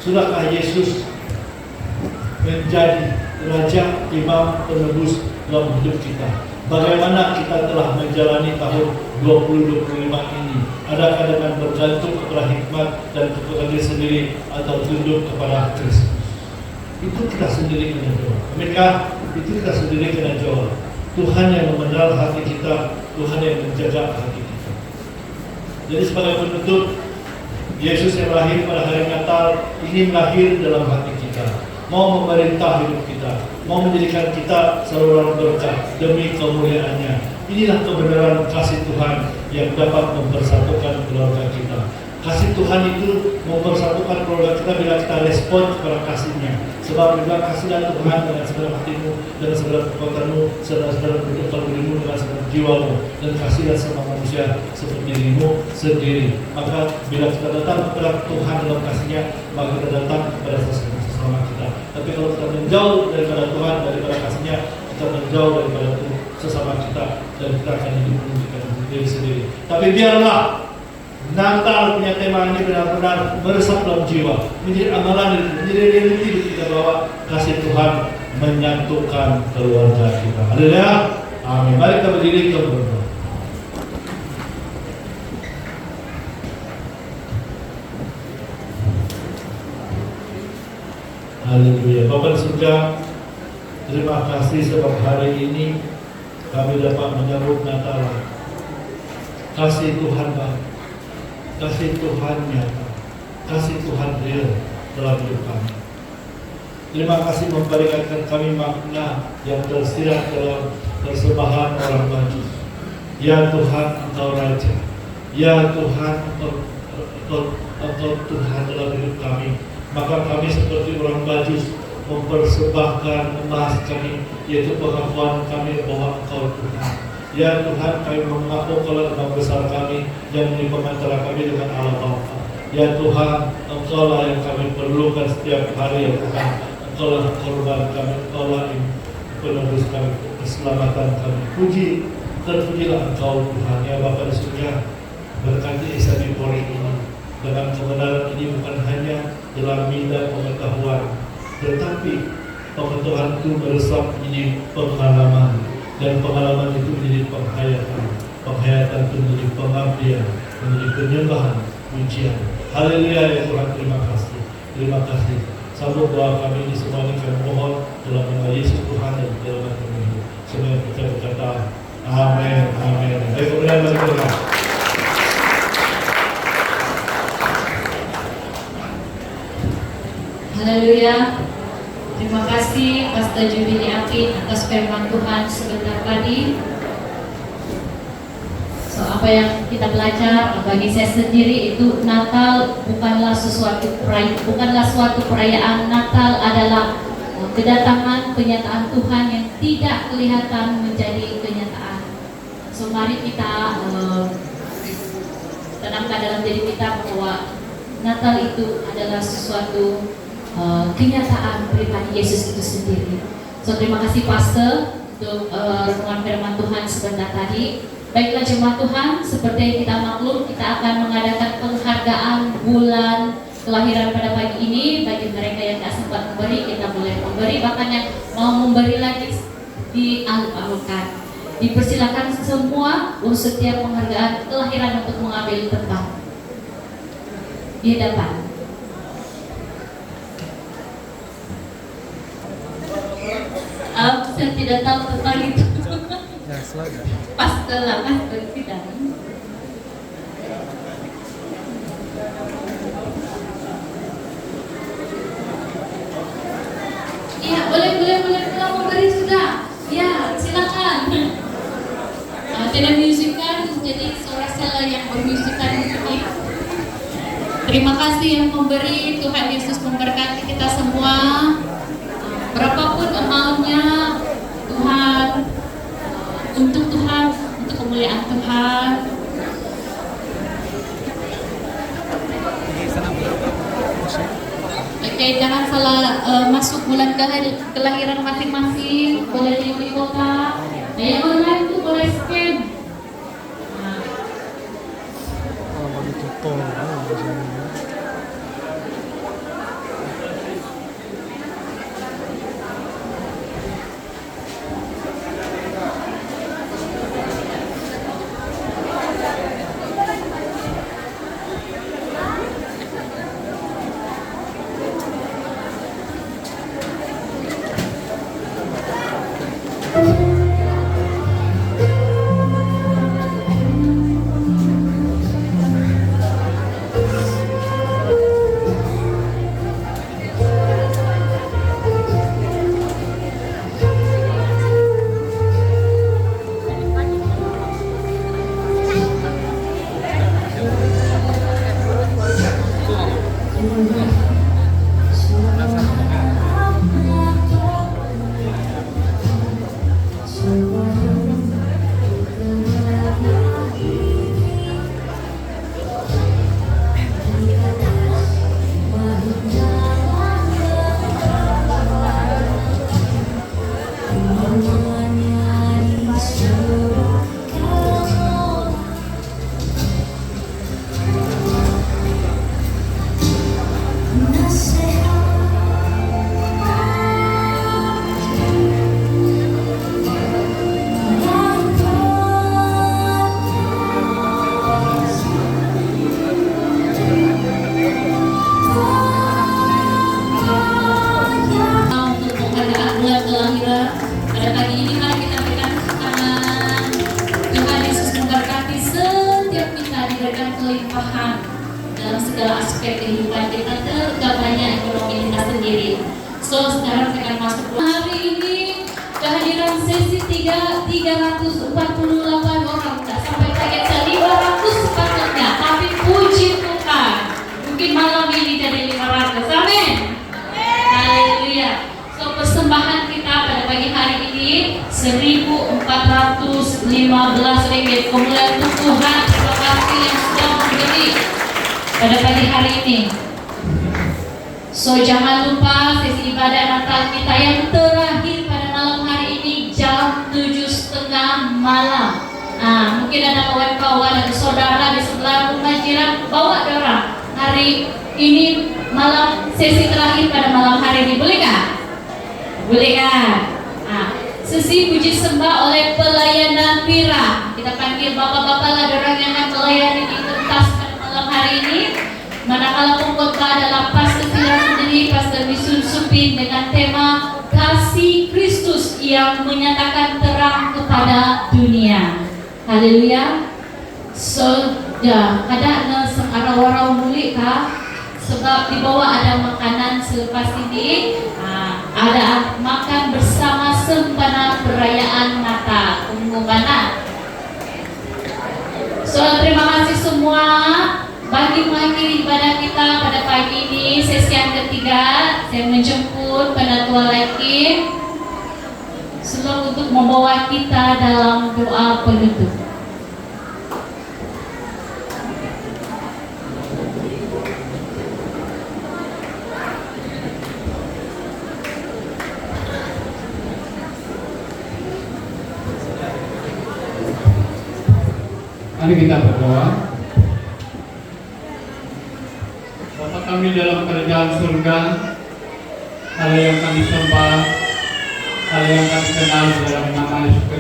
Sudahkah Yesus menjadi Raja, Imam, Penebus dalam hidup kita? Bagaimana kita telah menjalani tahun 2025 ini? Adakah dengan bergantung kepada hikmat dan kepada diri sendiri atau tunduk kepada Kristus? Itu kita sendiri kena jawab. Aminkah? Itu kita sendiri kena jawab. Tuhan yang mengenal hati kita, Tuhan yang menjaga hati kita. Jadi sebagai penutup, Yesus yang lahir pada hari Natal ingin lahir dalam hati kita, mau memerintah hidup kita, mau menjadikan kita saluran berkah demi kemuliaan-Nya. Inilah kebenaran kasih Tuhan yang dapat mempersatukan keluarga kita. Kasih Tuhan itu mempersatukan keluarga kita bila kita respon kepada kasih-Nya. Sebab bila kasihlah Tuhan dengan segala hatimu, dengan segala kekuatanmu, segala dirimu, dengan segala jiwamu, dan kasihlah sama manusia seperti dirimu sendiri. Maka bila kita datang kepada Tuhan dalam kasih-Nya, maka kita datang kepada sesama kita. Tapi kalau kita menjauh daripada Tuhan, daripada kasih-Nya, kita menjauh daripada sesama kita, dan kita akan hidup dengan diri sendiri. Tapi biarlah Natal punya tema ini benar-benar meresap dalam jiwa, menjadi amalan, menjadi realiti kita bahwa kasih Tuhan menyatukan keluarga kita. Haleluya, amin. Mari kita berdiri, kita berdoa. Haleluya. Bapa di surga, terima kasih sebab hari ini kami dapat menyambut Natal. Kasih Tuhan baik, kasih Tuhan nyata, kasih Tuhan real dalam hidup kami. Terima kasih memberikan kami makna yang tersirat dalam persembahan orang majus. Ya Tuhan, Engkau Raja. Ya Tuhan, Engkau Tuhan dalam hidup kami. Maka kami seperti orang majus mempersembahkan emas kami, yaitu pengakuan kami bahwa Engkau Tuhan. Ya Tuhan, kami mengaku kalau Engkau besar kami yang menimpa antara kami dengan Allah Bapa. Ya Tuhan, Engkau lah yang kami perlukan setiap hari ya Tuhan. Engkau lah korban kami, Engkau lah yang penebus kami, keselamatan kami. Terpujilah Engkau Tuhan. Ya Bapa di surga, berkati Isani Pori ini dengan kebenaran ini bukan hanya dalam minda pengetahuan, tetapi pengetahuan itu meresap menjadi pengalaman. Dan pengalaman itu menjadi penghayatan, penghayatan itu menjadi pengabdian, menjadi penyembahan, pujian. Haleluya ya Tuhan, terima kasih, terima kasih. Sambut doa kami ini semua ini kami mohon dalam nama Yesus Tuhan dan dalam nama Tuhan. Semua yang kita berkata, amin, amin. Baik, kemudian bagi Tuhan. Haleluya. Terima kasih Pastor Jubili Akin atas firman Tuhan sebentar tadi. So, apa yang kita belajar bagi saya sendiri itu Natal bukanlah suatu perayaan. Natal adalah kedatangan penyataan Tuhan yang tidak kelihatan menjadi kenyataan. So mari kita tanamkan dalam diri kita bahwa Natal itu adalah sesuatu kenyataan pribadi Yesus itu sendiri. So terima kasih Pastor untuk renungan firman Tuhan sebentar tadi. Baiklah jemaat Tuhan, seperti yang kita maklum, kita akan mengadakan penghargaan bulan kelahiran pada pagi ini. Bagi mereka yang tidak sempat memberi, kita boleh memberi. Bahkan yang mau memberi lagi dialur-alurkan. Dipersilakan semua untuk setiap penghargaan kelahiran untuk mengambil tempat di depan. Saya tidak tahu tentang itu. Pastor lah, pastor tidak. Iya, boleh kita memberi sudah. Ya, silakan. Tidak musikan, jadi suara saya yang bermusikan ini. Terima kasih yang memberi. Tuhan Yesus memberkati kita semua. Berapapun amountnya, Tuhan, untuk Tuhan, untuk kemuliaan Tuhan. Oke, jangan salah masuk bulan kelahiran masing-masing. Boleh di kota. Yang online itu boleh scan. So sekarang saya akan masuk hari ini kehadiran sesi 348 orang, tidak sampai target 500 sepatutnya, tapi puji Tuhan mungkin malam ini jadi 500. Amin. Haleluya. So persembahan kita pada pagi hari ini 1.415 ringgit. Kemuliaan untuk Tuhan, terima kasih yang sudah memberi pada pagi hari ini. So jangan lupa sesi ibadah Natal kita yang terakhir pada malam hari ini jam 7:30 malam. Mungkin ada kawan-kawan atau saudara di sebelah rumah jiran, bawa orang hari ini malam sesi terakhir pada malam hari ini, boleh kan? Boleh kan? Sesi puji sembah oleh pelayanan Pira. Kita panggil bapak-bapak lah orang yang akan melayani di tuntas pada malam hari ini. Manakala pengkhotbah adalah Pastor Sila sendiri, Pastor Misun Supin dengan tema Kasih Kristus yang menyatakan terang kepada dunia. Haleluya. So, ada arah-arah mulik kah? Sebab di bawah ada makanan selepas ini, ada makan bersama sempena perayaan Natal, pengumuman. So, terima kasih semua. Bagi mengakhiri ibadah kita pada pagi ini, sesi yang ketiga, saya menjemput Penatua Lakim Sulung untuk membawa kita dalam doa penutup. Mari kita berdoa. Bapa kami dalam kerajaan surga, hal yang kami sembah, hal yang kami kenal dalam nama Yesus Kristus.